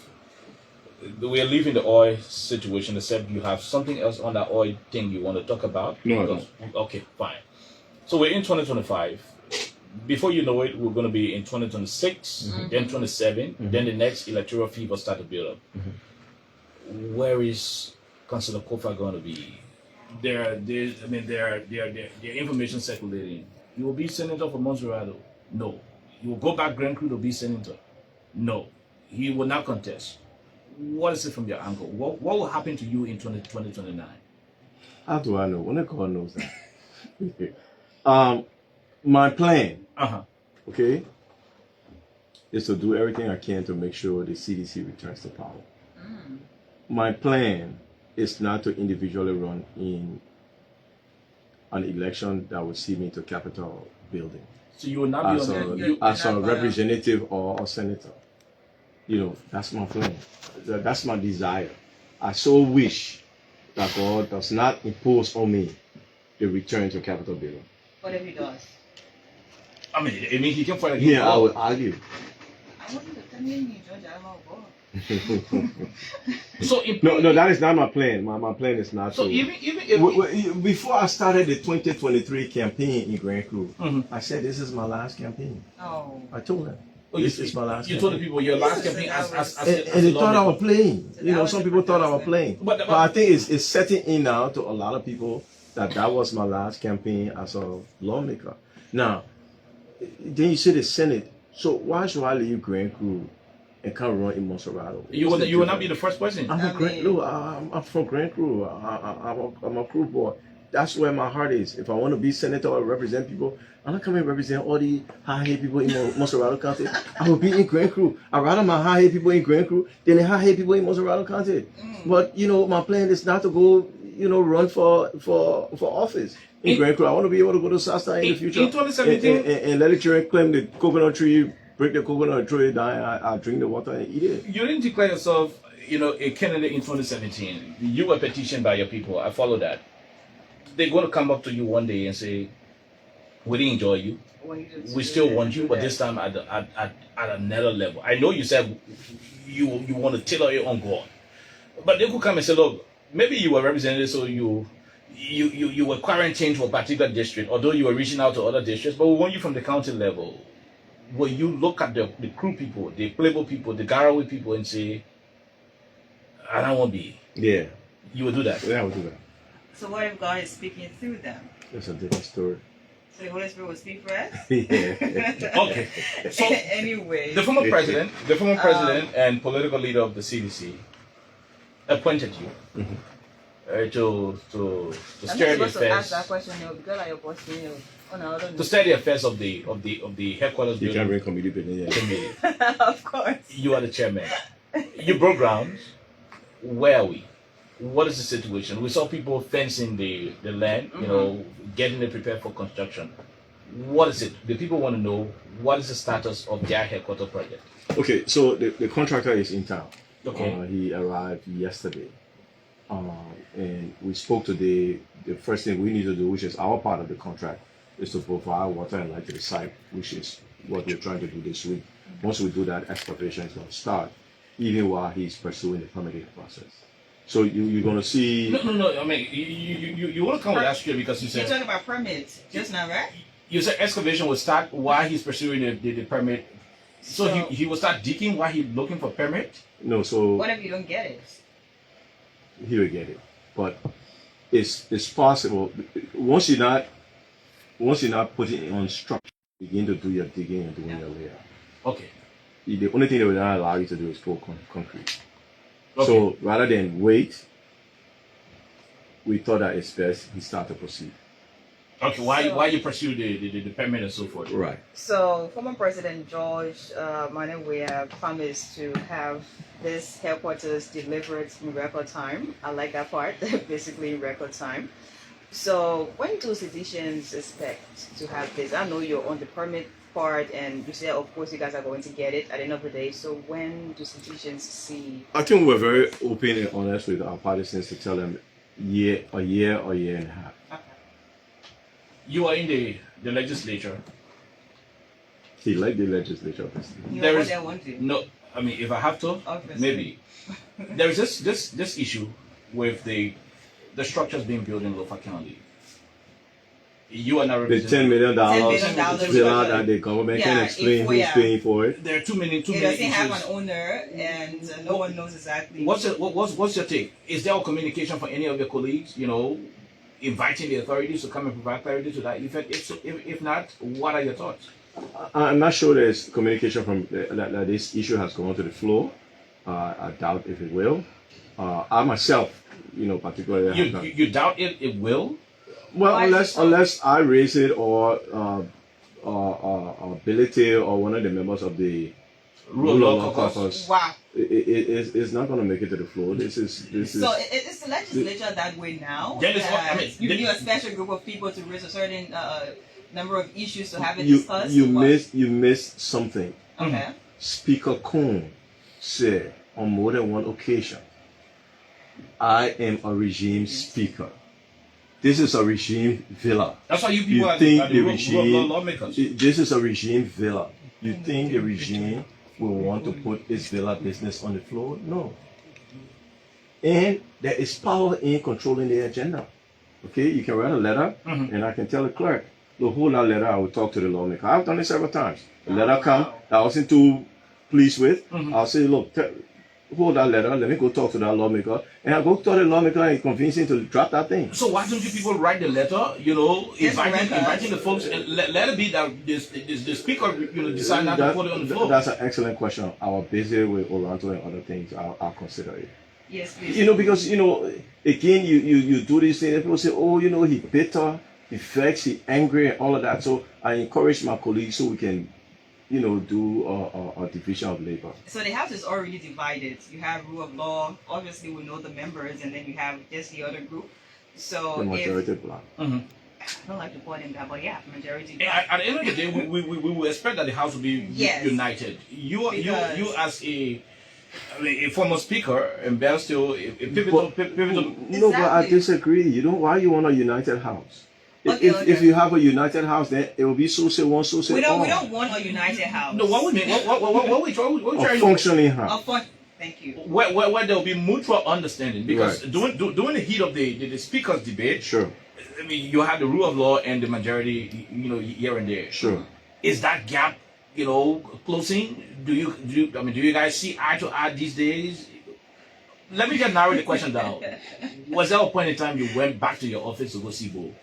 We are leaving the oil situation, except you have something else on that oil thing you want to talk about? No, I don't. Okay, fine. So we're in 2025. Before you know it, we're going to be in 2026, then 27, then the next electoral fever start to build up. Where is Councillor Koffa going to be? There information circulating. You will be senator for Montserrat? No. You will go back Grand Cru to be senator? No. He will not contest. What is it from your angle? What will happen to you in 2029? How do I know? Only God knows that. My plan, okay, is to do everything I can to make sure the CDC returns to power. My plan is not to individually run in an election that would see me to Capitol building. So you will not be as a representative or a senator. You know, that's my plan. That's my desire. I so wish that God does not impose on me the return to Capitol building. what if he does? I mean, he can fight against Here, I would argue. I wasn't defending you, George. I'm all God. So No, that is not my plan. My plan is not so to. even if Before I started the 2023 campaign in Grand Cru, I said this is my last campaign. Oh. I told them. Oh, This is my last you told the campaign. people your last campaign as And they thought I was playing. So You that know, was some the people thought I was protest playing. But But I think it's setting in now to a lot of people that was my last campaign as a lawmaker. Now, then you say the Senate. So why should I leave Grand Cru and come run in Montserrat? you will not be the first person. I'm from Grand Cru. I'm a crew boy. That's where my heart is. If I want to be senator or represent people, I'm not coming to represent all the high-head people in Montserrat County. I will be in Grand Cru. I'd rather my high-head people in Grand Cru than the high-head people in Montserrat County. But, you know, my plan is not to go, run for office in Grand Crew. I want to be able to go to SASTA in the future. In 2017, and let the children climb the coconut tree, break the coconut tree down. I drink the water and eat it. you didn't declare yourself, a candidate in 2017. You were petitioned by your people. I follow that. They're going to come up to you one day and say, "We didn't enjoy you. We still want you, but this time at another level." I know you said you want to tailor your own goal, but they could come and say, "Look, maybe you were represented, so you were quarantined for a particular district, although you were reaching out to other districts, but we want you from the county level." Will you look at the crew people, the Playboy people, the Garaway people, and say, "I don't want to be"? Yeah. You would do that. Yeah, I would do that. So what if God is speaking through them? That's a different story. So the Holy Spirit will speak for us? Yeah. Okay. So Anyway. the former president and political leader of the CDC appointed you to I'm steer the not supposed to ask affairs that question, because I was to steer the affairs of the headquarters You building can't bring committee building. Yeah. committee. Of course. You are the chairman. You broke grounds. Where are we? What is the situation? We saw people fencing the land, getting it prepared for construction. What is it? The people want to know what is the status of their headquarters project. Okay, so the contractor is in town. Okay. He arrived yesterday. And we spoke today. The first thing we need to do, which is our part of the contract, is to provide water and light to the site, which is what we're trying to do this week. Once we do that, excavation is going to start, even while he's pursuing the permitting process. So you're going to see... No. I mean, you want to come with that straight because you You're said... talking about permits just now, right? You said excavation will start while he's pursuing the permit. So he will start digging while he's looking for permit? No, so... What if you don't get it? He will get it. But it's possible. Once you're not putting it on structure, begin to do your digging and doing your layout. Okay. The only thing they will not allow you to do is pour concrete. Okay. So rather than wait, we thought that it's best he start to proceed. Okay, why you pursue the permit and so forth? Right. So former President George Manewea promised to have this headquarters delivered in record time. I like that part, basically in record time. So when do citizens expect to have this? I know you're on the permit part and you said of course you guys are going to get it at the end of the day. So when do citizens see? I think we're very open and honest with our partisans to tell them a year and a half. Okay. You are in the legislature. He liked the legislature, obviously. You There know is- what they want to. No, I mean if I have to, Obviously. maybe. There is this issue with the structures being built in Lofa County. You are not The representing. $10 million $10 villa that the government can Yeah, explain who's yeah. paying for it. There are too many It doesn't have an issues. owner and no one knows exactly. What's your take? Is there a communication for any of your colleagues? Inviting the authorities to come and provide clarity to that effect. If not, what are your thoughts? I'm not sure there's communication from that this issue has gone to the floor. I doubt if it will. I myself, particularly, have not. You doubt it will? Well, Why is it so? unless I raise it or ability or one of the members of the Rule of law caucus. caucus, Wow. it's not going to make it to the floor. This is. So it's the legislature that way now. That is what- I that mean, you that- need a special group of people to raise a certain number of issues to have it You discussed. you or what? missed something. Okay. Speaker Koffa said on more than one occasion, "I am a regime speaker." This is a regime villa. That's why you people You are think the the rule of law regime? lawmakers. This is a regime villa. You think the regime will want to put its villa business on the floor? No. And there is power in controlling the agenda. Okay, you can write a letter, and I can tell the clerk, look, hold that letter. I will talk to the lawmaker. I've done it several times. The letter come that I wasn't too pleased with. I'll say, look, hold that letter. Let me go talk to that lawmaker, and I go talk to the lawmaker and convince him to drop that thing. So why don't you people write the letter? Inviting the folks, and let it be that the speaker, decide not to put it on the floor. That's an excellent question. I was busy with Oranto and other things. I'll consider it. Yes, please. Because again, you do these things, and people say, oh, he bitter, he vexed, he angry, and all of that. So I encourage my colleagues so we can, do a division of labor. So the house is already divided. You have rule of law. Obviously, we know the members, and then you have just the other group. So The if, majority black. Mhm. I don't like to call them that, but yeah, majority And black. at the end of the day, we will expect that the House will be Yes. united. You Because- as a former speaker and Bell still a pivotal. No, but I Exactly. disagree. You know why you want a united house? Okay, If okay. you have a united house, then it will be so say one, so say We all. don't want a united house. No, what we mean? What we A trying? functioning house. Thank you. Where there will be mutual understanding, because Right. during the heat of the speakers debate, Sure, I mean, you have the rule of law and the majority, here and there. sure. Is that gap, closing? Do you guys see eye to eye these days? Let me just narrow the question down. Was there a point in time you went back to your office to go see Bo?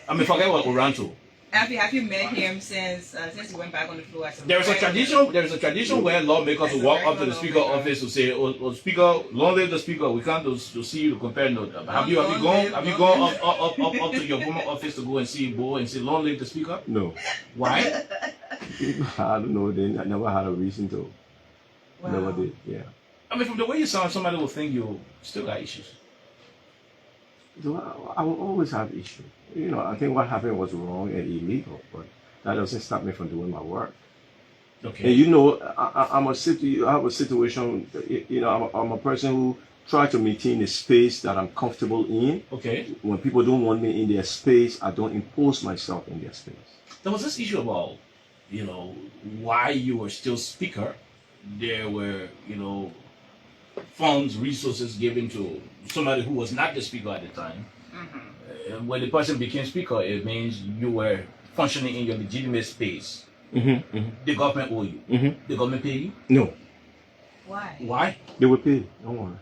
I mean, forget what Oranto. Have you met him since you went back on the floor? As a There is a tradition where lawmakers will walk up to the speaker office to say, "Oh, speaker, long live the speaker. We can't to see you to compare notes." Have you gone up to your former office to go and see Bo and say, "Long live the speaker"? No, Why? I don't know. They never had a reason to. Wow. Never did. Yeah. I mean, from the way you sound, somebody will think you still got issues. So I will always have issues. I think what happened was wrong and illegal, but that doesn't stop me from doing my work. Okay. And I have a situation. I'm a person who try to maintain a space that I'm comfortable in. Okay. When people don't want me in their space, I don't impose myself in their space. There was this issue about, why you were still speaker. There were, funds, resources given to somebody who was not the speaker at the time. When the person became speaker, it means you were functioning in your legitimate space. The government owe you. The government pay you. No, Why? Why? they will pay. Don't worry.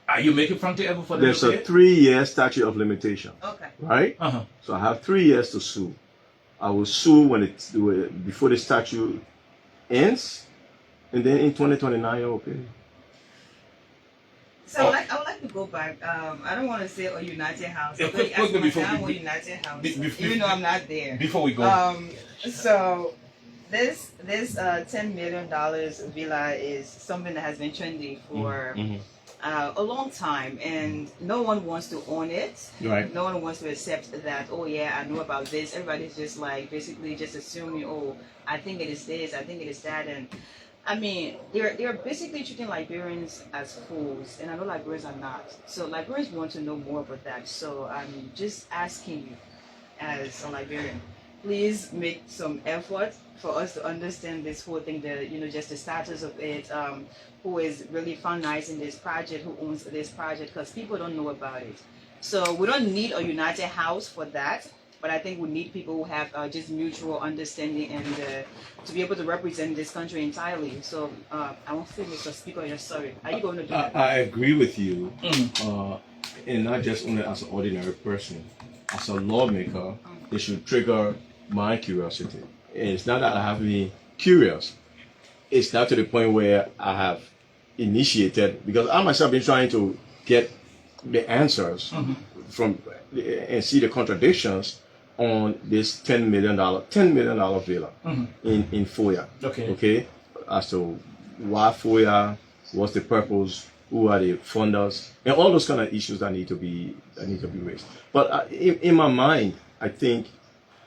Are you making fronting ever for them There's to a pay? 3-year statute of limitation, Okay. right? Uh-huh. So I have 3 years to sue. I will sue before the statute ends, and then in 2029 I will pay. So I would like to go back. I don't want to say a united house. Yeah, I'm going to quickly ask before my town we- a united house, be- even though I'm not there. Before we go, So this $10 million villa is something that has been trending for a long time, and no one wants to own it. Right. No one wants to accept that. Oh yeah, I know about this. Everybody's just basically just assuming. Oh, I think it is this. I think it is that, and I mean, they're basically treating Liberians as fools, and I know Liberians are not. So Liberians want to know more about that. So I'm just asking you, as a Liberian, please make some effort for us to understand this whole thing. Just the status of it. Who is really financing this project? Who owns this project? Because people don't know about it. So we don't need a united house for that. But I think we need people who have just mutual understanding and to be able to represent this country entirely. So I won't say, Mr. Speaker, you're sorry. Are you going to do that? I agree with you, and not just only as an ordinary person. As a lawmaker, it should trigger my curiosity. And it's not that I have been curious. It's not to the point where I have initiated, because I myself been trying to get the answers from and see the contradictions on this $10 million villa in FOIA. Okay. As to why FOIA, what's the purpose, who are the funders, and all those kind of issues that need to be raised. But in my mind, I think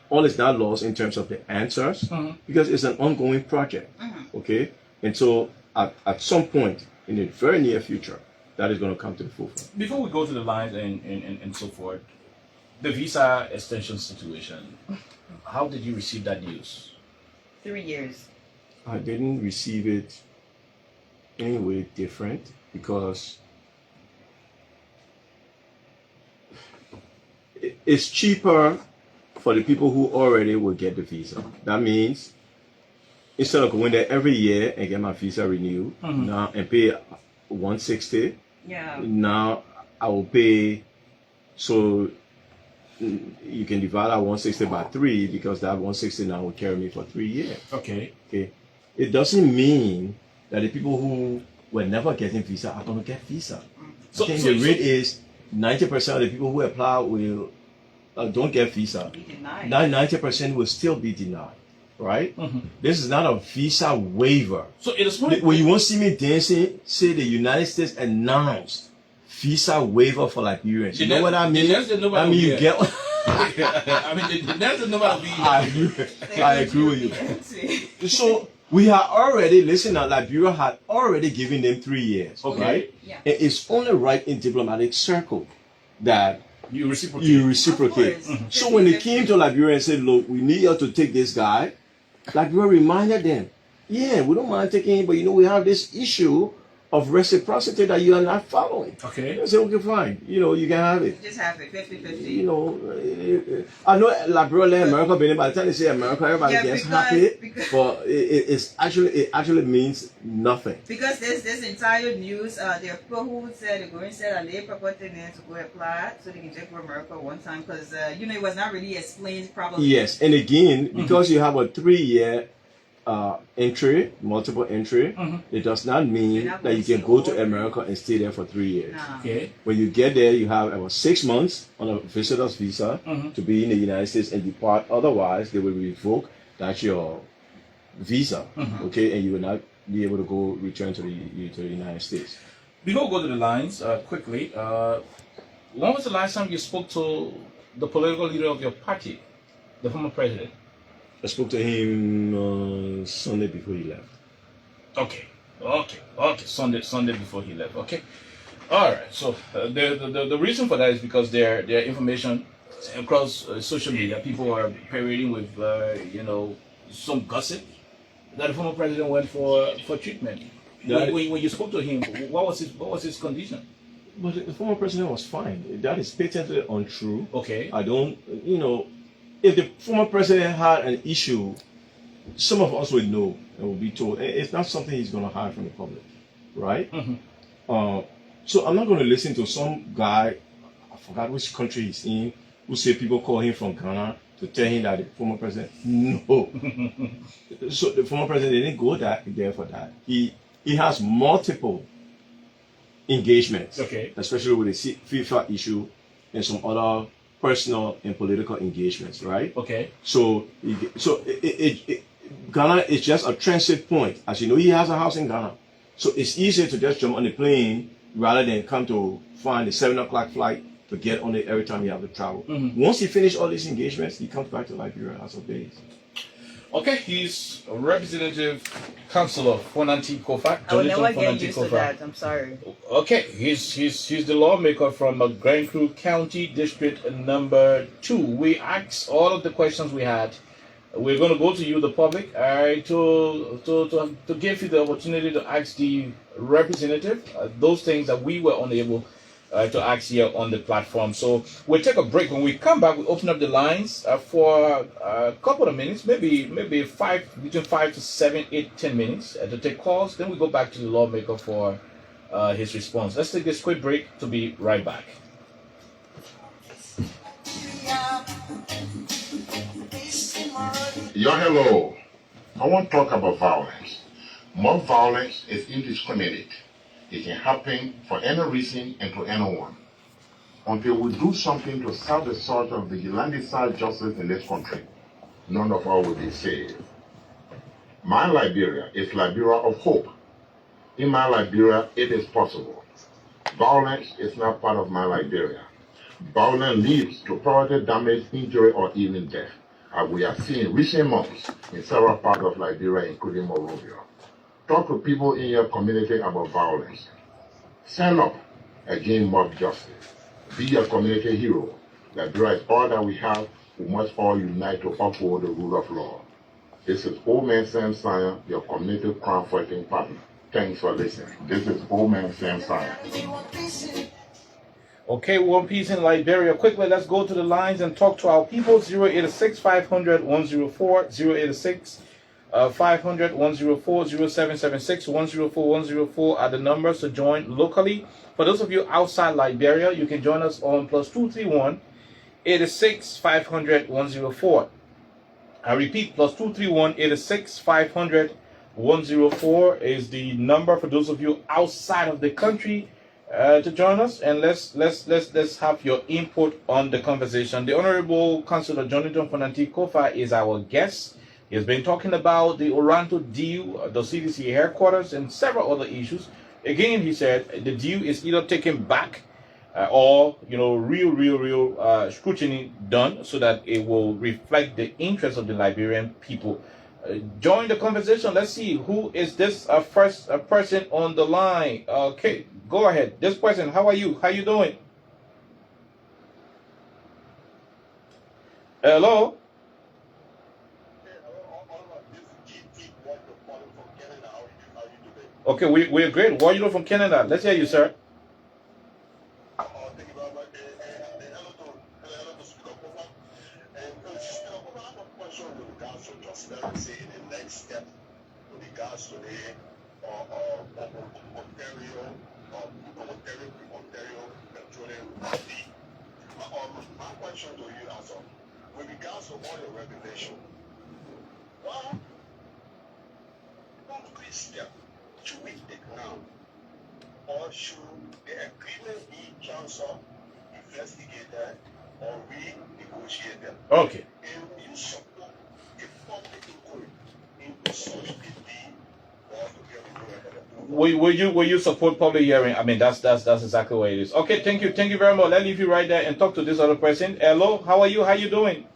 all is not lost in terms of the answers, because it's an ongoing project. Okay, and so at some point in the very near future, that is going to come to the forefront. Before we go to the lines and so forth, the visa extension situation, how did you receive that news? 3 years. I didn't receive it any way different, because it's cheaper for the people who already will get the visa. That means instead of going there every year and get my visa renewed now and pay $160, Yeah. now I will pay, so you can divide that 160 by 3, because that 160 now will carry me for 3 years. Okay. Okay, it doesn't mean that the people who were never getting visa are going to get visa. I think the rate is 90% of the people who apply will don't get visa. Be denied. That 90% will still be denied, right? This is not a visa waiver. So it is one. When you won't see me dancing, say the United States announced visa waiver for Liberians. You know what I mean? That's the number I mean, you get. I mean, that's the number of I agree with you. So we had already, listen, Liberia had already given them 3 years, Okay. right? Yeah. And it's only right in diplomatic circle that you reciprocate. you reciprocate. Of course. So when they came to Liberia and said, look, we need you to take this guy, Liberia reminded them, yeah, we don't mind taking him, but you know, we have this issue of reciprocity that you are not following. Okay. I said, okay, fine. You know, you can have it. Just have it 50-50. You know, I know Liberia and America, but by the time they say America, everybody gets happy. But it actually means nothing. Because this entire news, there are people who said they're going to sell a lay property there to go apply so they can check for America one time because, you know, it was not really explained properly. Yes, and again, because you have a 3-year entry, multiple entry, it does not mean that you can go to America and stay there for 3 years. No. Okay. When you get there, you have about 6 months on a visitor's visa to be in the United States and depart. Otherwise, they will revoke that's your visa, okay, and you will not be able to return to the United States. Before we go to the lines, quickly, when was the last time you spoke to the political leader of your party, the former president? I spoke to him Sunday before he left. Okay. Sunday before he left. Okay. All right. So the reason for that is because their information across social media, people are parading with you know, some gossip that the former president went for treatment. When you spoke to him, what was his condition? But the former president was fine. That is patently untrue. Okay. I don't, you know, if the former president had an issue, some of us would know and would be told. It's not something he's going to hide from the public, right? So I'm not going to listen to some guy, I forgot which country he's in, who say people call him from Ghana to tell him that the former president, no. So the former president didn't go there for that. He has multiple engagements, okay, especially with the FIFA issue and some other personal and political engagements, right? Okay. So Ghana is just a transit point. As you know, he has a house in Ghana. So it's easier to just jump on the plane rather than come to find the 7 o'clock flight to get on it every time you have to travel. Once he finished all these engagements, he comes back to Liberia as of days. Okay, he's a representative councillor, Fonati Koffa. I will never get used to that. I'm sorry. Okay, he's the lawmaker from Grand Crew County, District number 2. We asked all of the questions we had. We're going to go to you, the public, to give you the opportunity to ask the representative those things that we were unable to ask here on the platform. So we'll take a break. When we come back, we open up the lines for a couple of minutes, maybe between 5 to 7, 8, 10 minutes to take calls. Then we go back to the lawmaker for his response. Let's take this quick break to be right back. Yeah, hello. I want to talk about violence. Mob violence is indiscriminate. It can happen for any reason and to anyone. Until we do something to stop the sort of vigilante-style justice in this country, none of us will be saved. My Liberia is Liberia of hope. In my Liberia, it is possible. Violence is not part of my Liberia. Violence leads to property damage, injury, or even death, as we have seen in recent months in several parts of Liberia, including Monrovia. Talk to people in your community about violence. Stand up against mob justice. Be a community hero. Liberia is all that we have. We must all unite to uphold the rule of law. This is Old Man Sam Sion, your community confronting partner. Thanks for listening. This is Old Man Sam Sion. Okay, One Piece in Liberia. Quickly, let's go to the lines and talk to our people. 086 500 104, 086 500 104, 0776 104 104 are the numbers to join locally. For those of you outside Liberia, you can join us on +231 86 500 104. I repeat, +231 86 500 104 is the number for those of you outside of the country to join us, and let's have your input on the conversation. The Honorable Councillor Jonathan Fonati Koffa is our guest. He has been talking about the Oranto deal, the CDC headquarters, and several other issues. Again, he said the deal is either taken back or real scrutiny done so that it will reflect the interests of the Liberian people. Join the conversation. Let's see who is this first person on the line. Okay, go ahead. This person, how are you? How you doing? Hello. Okay, we're great. Where are you from Canada? Let's hear you, sir. Thank you very much. Hello to Speaker Koffa. And Speaker Koffa, I have a question with regards to transparency in the next step with regards to the Ontario Petroleum Company. My question to you as with regards to all your regulation, what concrete step should we take now? Or should the agreement be cancelled, investigated, or renegotiated? Okay. And you support a public inquiry into such a deal or to get Will you support public hearing? I mean, that's exactly what it is. Okay, thank you very much. Let me leave you right there and talk to this other person. Hello, how are you? How you doing?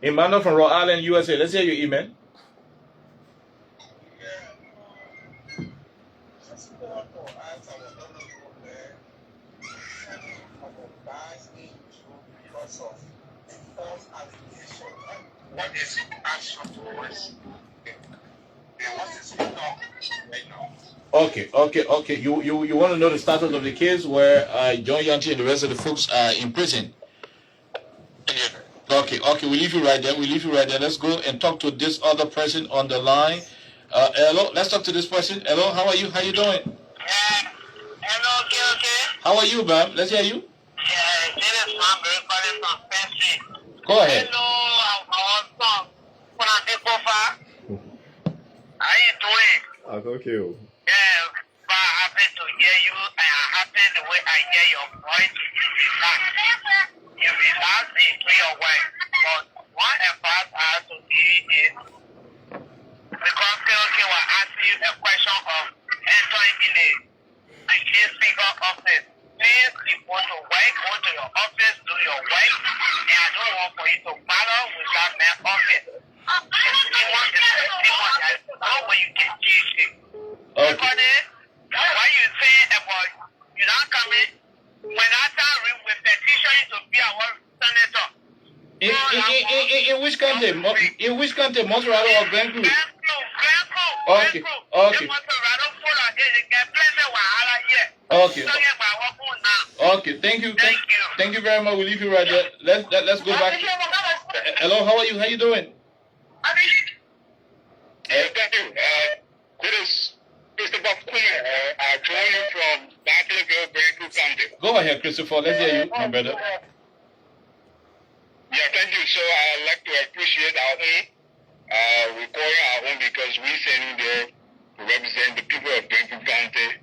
Emmanuel from Rhode Island, USA. Let's hear your email. What is the answer to us? And what is going on right now? Okay. You want to know the status of the case where John Yanchi and the rest of the folks are in prison? Okay. We leave you right there. Let's go and talk to this other person on the line. Hello. Let's talk to this person. Hello. How are you? How you doing? Hello. Okay. How are you, ma'am? Let's hear you. Yeah, this is Mambere calling from Fancy. Go ahead. Hello, our son, Fonati Koffa. How you doing? I'm okay. Yeah, but happy to hear you, and I'm happy the way I hear your voice. You relax into your way. But one advice I have to give is, because KOK will ask you a question of entering in the chief speaker office. Please report to work, go to your office, do your work, and I don't want for you to follow without my office. Demon is a demon, there's no way you can teach it. Because what you say about you not coming, when I start with petition to be our senator. In which country? In which country? Montreal or Vancouver? Okay. Okay. Thank you. Thank you very much. We'll leave you right there. Let's go back. Hello. How are you? How you doing? Thank you. This is Christopher Quinn. I join you from Battlefield, Vancouver County. Go ahead, Christopher. Let's hear you, my brother. Yeah, thank you. So I'd like to appreciate our own. We're calling our own because we're sending there to represent the people of Vancouver County.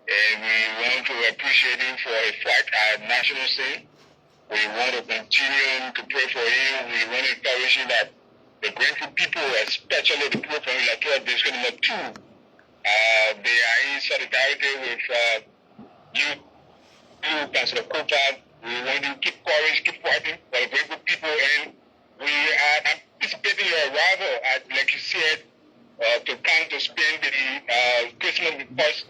And we want to appreciate him for a fight at national scene. We want to continue to pray for him. We want to encourage him that the grateful people, especially the people from Electoral District number 2, they are in solidarity with you, Councilor Koffa. We want you to keep courage, keep fighting for the grateful people, and we are anticipating your arrival, like you said, to come to spend the Christmas with us.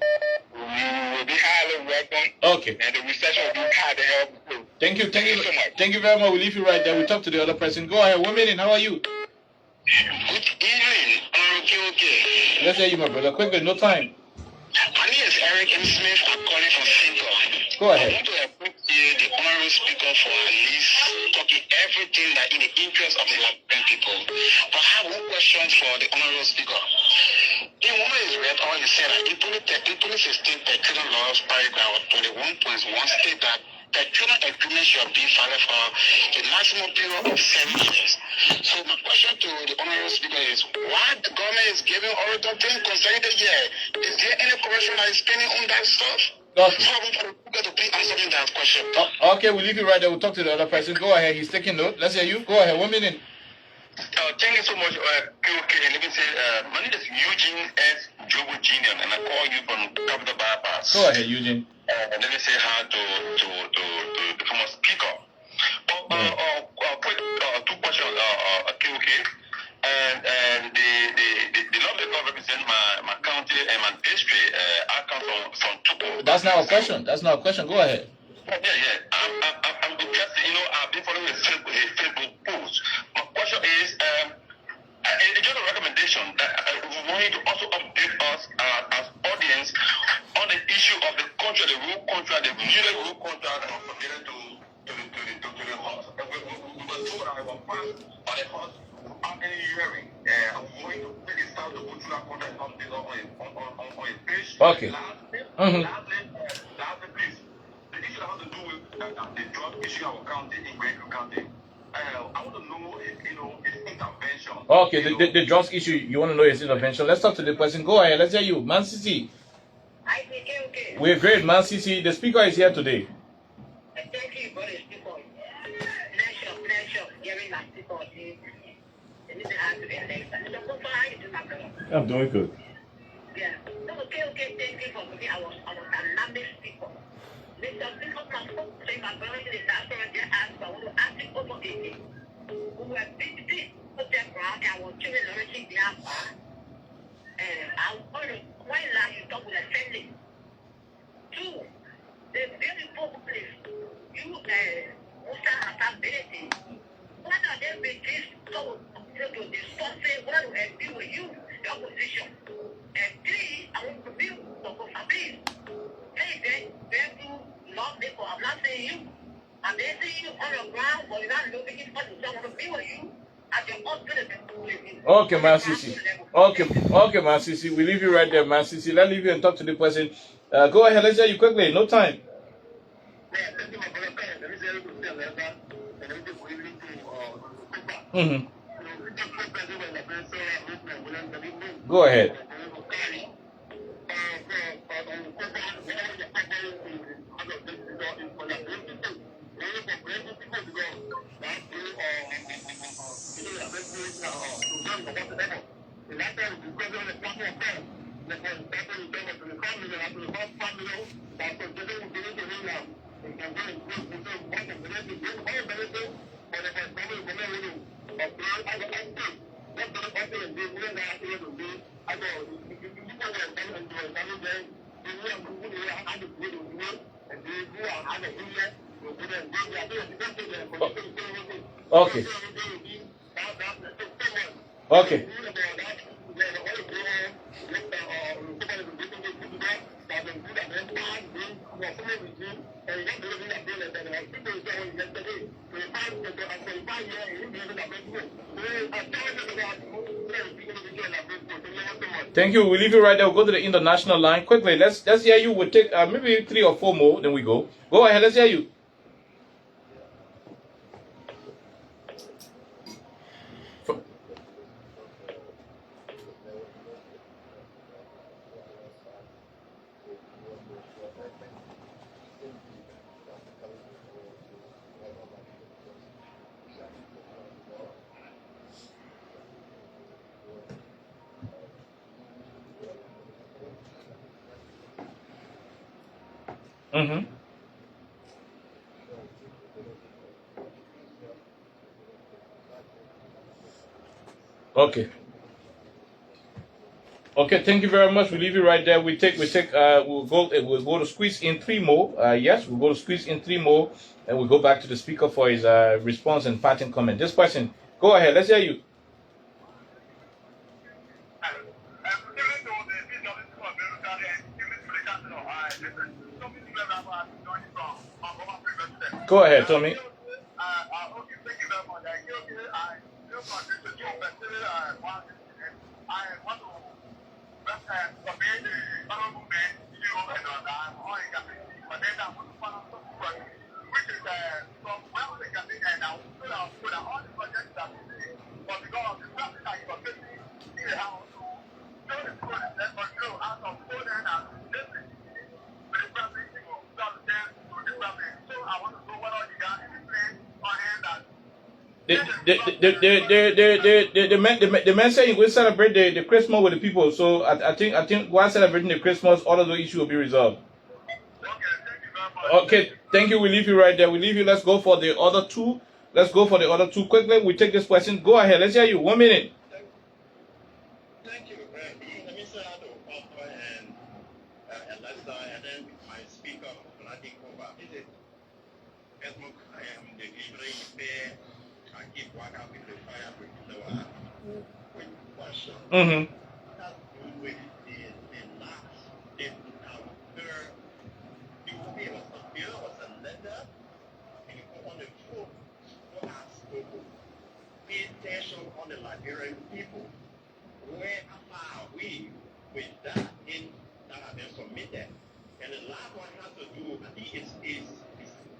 We will be highly welcome. Okay. And the reception will be high to help you. Thank you so much. Thank you very much. We'll leave you right there. We'll talk to the other person. Go ahead. 1 minute. How are you? Good evening. Okay. Let's hear you, my brother. Quickly, no time. My name is Eric M. Smith. I'm calling from Simple. Go ahead. I want to appreciate the honorable speaker for at least talking everything that in the interest of the Liberian people. But I have one question for the honorable speaker. In one of his read, all he said that in 2016, Petroleum Laws Paragraph 21.1 state that Petroleum agreement shall be valid for a maximum period of 7 years. So my question to the honorable speaker is, why the government is giving all the things concerning the year? Is there any correction that is pending on that stuff? Okay. So I want for the speaker to please answer me that question. Okay, we'll leave you right there. We'll talk to the other person. Go ahead. He's taking note. Let's hear you. Go ahead. 1 minute. Thank you so much, KOK. Let me say, my name is Eugene S. Jogo Jr., and I call you from Capital Bypass. Go ahead, Eugene. Let me say hi to the former speaker. Quick two questions, KOK. And the lovely God represent my county and my district. I come from Tupo. That's not a question. That's not a question. Go ahead. Yeah. I'm just, I've been following his Facebook post. My question is, it's just a recommendation that we want you to also update us as audience on the issue of the contract, the road contract, the mutual road contract that was submitted to the house. We were told that it was passed by the house without any hearing. I'm going to take a start to go through that contract on his page. Okay. Lastly, please. The issue that has to do with the drug issue in our county, in Greenville County. I want to know, his intervention. Okay, the drugs issue, you want to know his intervention. Let's talk to the person. Go ahead. Let's hear you. Man CC. Okay. We're great, Man CC. The speaker is here today. Thank you for the speaker. Pleasure. Hearing that speaker. I'm doing good. Yeah. Okay. Thank you for me. I was a landing speaker. Mr. Speaker, my brother is after the answer. I want to ask you over again. We were busy with the ground. I was children already the answer. I want to why lie you talk with a family. Two, the very important place. You also have ability. One of them be this so to discuss it, one will agree with you, your position. And three, I want to be for please. Hey, then, love people. I'm not saying you. I'm saying you on the ground, but you're not looking for the someone to be with you. At your hospital. Okay, Man CC. Okay, Man CC. We leave you right there, Man CC. Let's leave you and talk to the person. Go ahead. Let's hear you quickly. No time. Mm-hmm. Go ahead. Okay. Okay. Thank you. We'll leave you right there. We'll go to the international line quickly. Let's hear you. We'll take maybe 3 or 4 more. Then we go. Go ahead. Let's hear you. Mm-hmm. Okay. Okay, thank you very much. We leave you right there. We'll go to squeeze in 3 more. Yes, we'll go to squeeze in 3 more, and we'll go back to the speaker for his response and parting comment. This person, go ahead. Let's hear you. Go ahead, Tommy. The man saying we celebrate the Christmas with the people. So I think while celebrating the Christmas, all of the issues will be resolved. Okay, thank you. We leave you right there. We leave you. Let's go for the other two. Let's go for the other two quickly. We take this question. Go ahead. Let's hear you. 1 minute. Thank you. Let me say hello to Koffa and Lester, and then my speaker, Fonati Koffa. This is Edmund. I am the Liberian bear. I keep working with the fire with the quick question. Mm-hmm. That's with the last step after you was a bill was a letter, and you put on the foot for us people. Pay attention on the Liberian people. Where are we with that in that have been submitted? And the last one has to do, I think is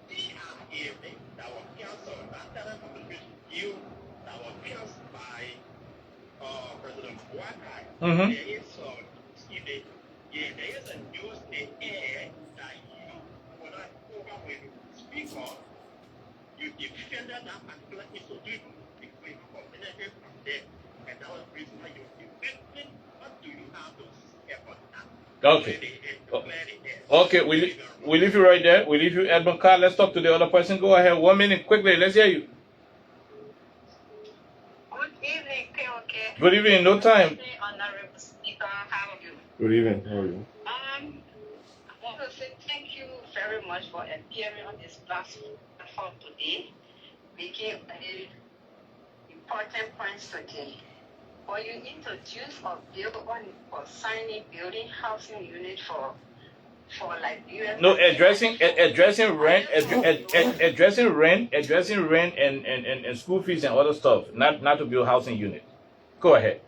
DRA that was cancelled, that administration deal that was cancelled by President Buhari. Mm-hmm. There is there is a news in the air that you, when I over with Speaker, you defended that particular institution because you committed from there. And that was the reason why you're defending. What do you have to say about that? Okay. Okay, we leave you right there. We leave you, Edmund Carr. Let's talk to the other person. Go ahead. 1 minute, quickly. Let's hear you. Good evening, KOK. Good evening. No time. Honorable Speaker, how are you? Good evening. How are you? I want to say thank you very much for appearing on this platform today. We gave important points today. When you introduce a bill on for signing building housing unit for Liberia. No, addressing rent and school fees and other stuff. Not to build housing unit. Go ahead.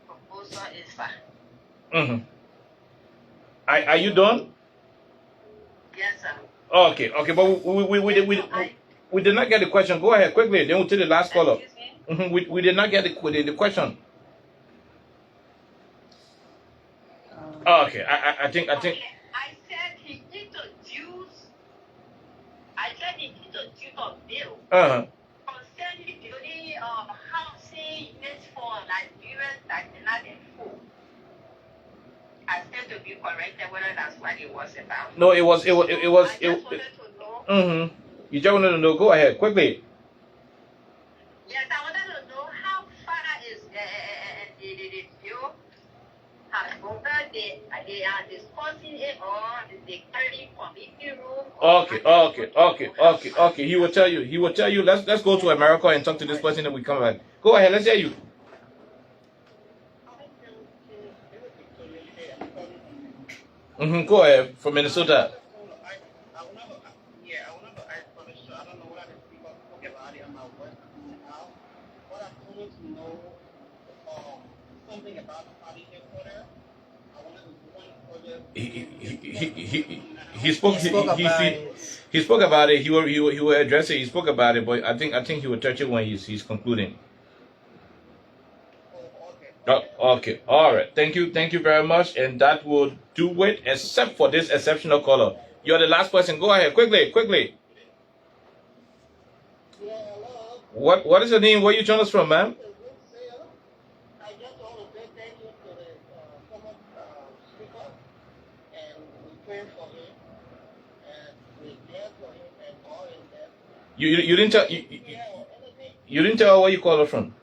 Proposal is that. Mm-hmm. Are you done? Yes, sir. Okay, but we did not get the question. Go ahead quickly. Then we'll take the last caller. Excuse me? Mm-hmm. We did not get the question. Okay, I think. Okay, I said he introduced a bill concerning building housing units for Nigerians that did not enforce. I said to be corrected whether that's what it was about. No, it was. I just wanted to know. Mm-hmm. You just wanted to know. Go ahead quickly. Yes, I wanted to know how far is the bill has over. They are discussing it or they carry committee room. Okay. He will tell you. Let's go to America and talk to this person and we come back. Go ahead. Let's hear you. Mm-hmm. Go ahead from Minnesota. I will never ask permission. I don't know what I can speak about it on my work now. What I wanted to know something about the party headquarters. I wanted to point further. He spoke about it. He will address it. He spoke about it, but I think he will touch it when he's concluding. Okay. All right. Thank you very much, and that will do it, except for this exceptional caller. You're the last person. Go ahead, quickly. What is your name? Where you join us from, ma'am? I just want to say thank you to the former speaker, and we pray for him, and we care for him and all in them. You didn't tell you didn't tell where you call her from.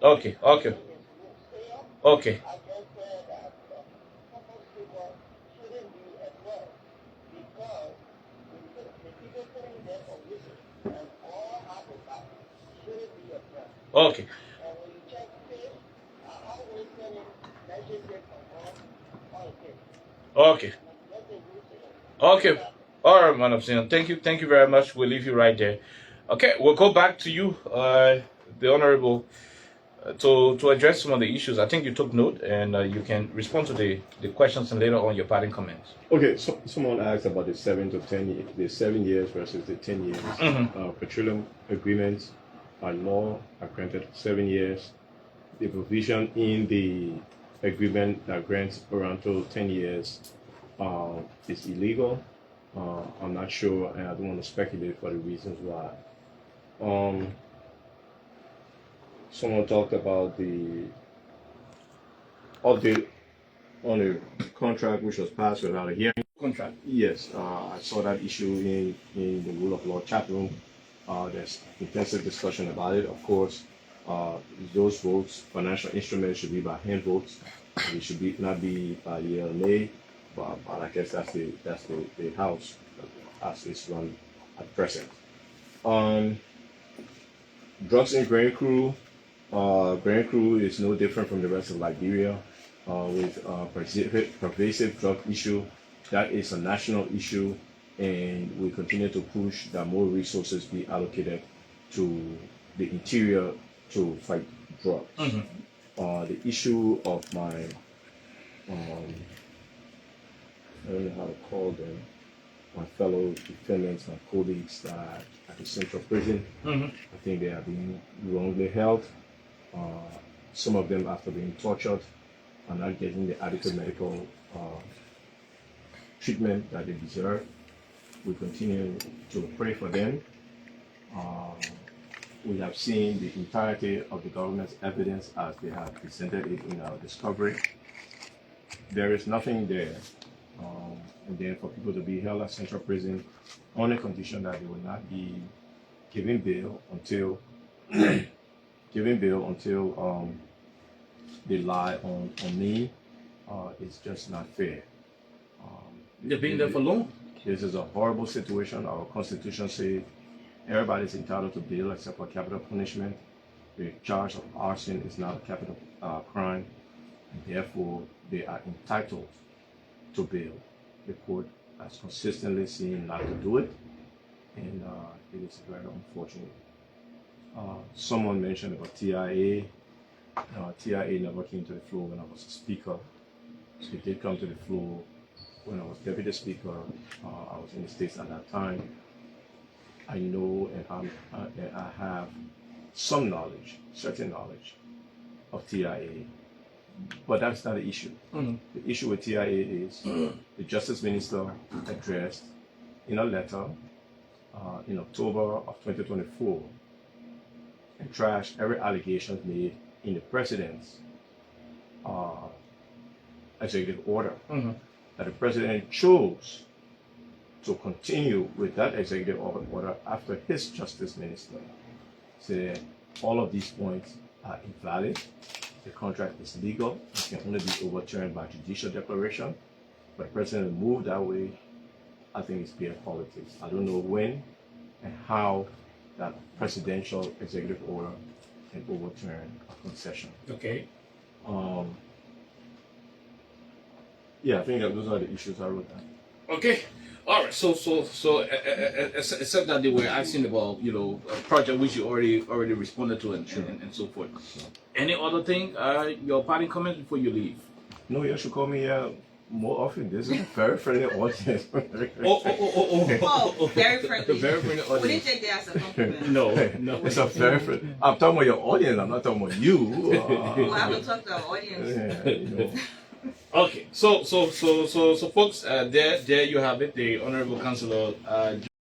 Okay. I just said that former speaker shouldn't be as well because the people sitting there for wishes and all have the back shouldn't be as well. Okay. And when you check this, I always send in messages from God on it. Okay. Okay. All right, man. Thank you very much. We'll leave you right there. Okay, we'll go back to you, the honorable, to address some of the issues. I think you took note, and you can respond to the questions and later on your parting comments. Okay, so someone asked about the 7 to 10 years, the 7 years versus the 10 years. Mm-hmm. Petroleum agreements by law are granted 7 years. The provision in the agreement that grants parental 10 years is illegal. I'm not sure, and I don't want to speculate for the reasons why. Someone talked about the update on the contract which was passed without a hearing. Contract. Yes, I saw that issue in the rule of law chat room. There's intensive discussion about it. Of course, those votes, financial instruments, should be by hand votes. It should not be by the LMA, but I guess that's the House as it's run at present. Drugs in Grand Crew. Grand Crew is no different from the rest of Liberia with pervasive drug issue. That is a national issue, and we continue to push that more resources be allocated to the interior to fight drugs. The issue of my, I don't know how to call them, my fellow defendants, my colleagues that at the central prison, I think they are being wrongly held. Some of them, after being tortured, are not getting the adequate medical treatment that they deserve. We continue to pray for them. We have seen the entirety of the government's evidence as they have presented it in our discovery. There is nothing there. And then for people to be held at central prison on a condition that they will not be given bail until they lie on me is just not fair. They've been there for long. This is a horrible situation. Our constitution says everybody is entitled to bail except for capital punishment. The charge of arson is not a capital crime, and therefore they are entitled to bail. The court has consistently seen not to do it, and it is very unfortunate. Someone mentioned about TIA. TIA never came to the floor when I was a speaker. It did come to the floor when I was deputy speaker. I was in the States at that time. I know and I have some knowledge, certain knowledge of TIA, but that's not the issue. The issue with TIA is the Justice Minister addressed in a letter in October of 2024 and trashed every allegation made in the President's executive order. That the President chose to continue with that executive order after his Justice Minister said all of these points are invalid. The contract is legal. It can only be overturned by judicial declaration. But the President moved that way. I think it's pure politics. I don't know when and how that presidential executive order can overturn a concession. Okay. Yeah, I think that those are the issues I wrote down. Okay. All right. So, except that they were asking about, a project which you already responded to and so forth. Any other thing? Your parting comments before you leave? No, you should call me more often. This is a very friendly audience. Oh, very friendly. Very friendly audience. We didn't take that as a compliment. No. It's a very friendly. I'm talking about your audience. I'm not talking about you. Well, I will talk to our audience. Yeah, Okay, so folks, there you have it. The Honorable Councillor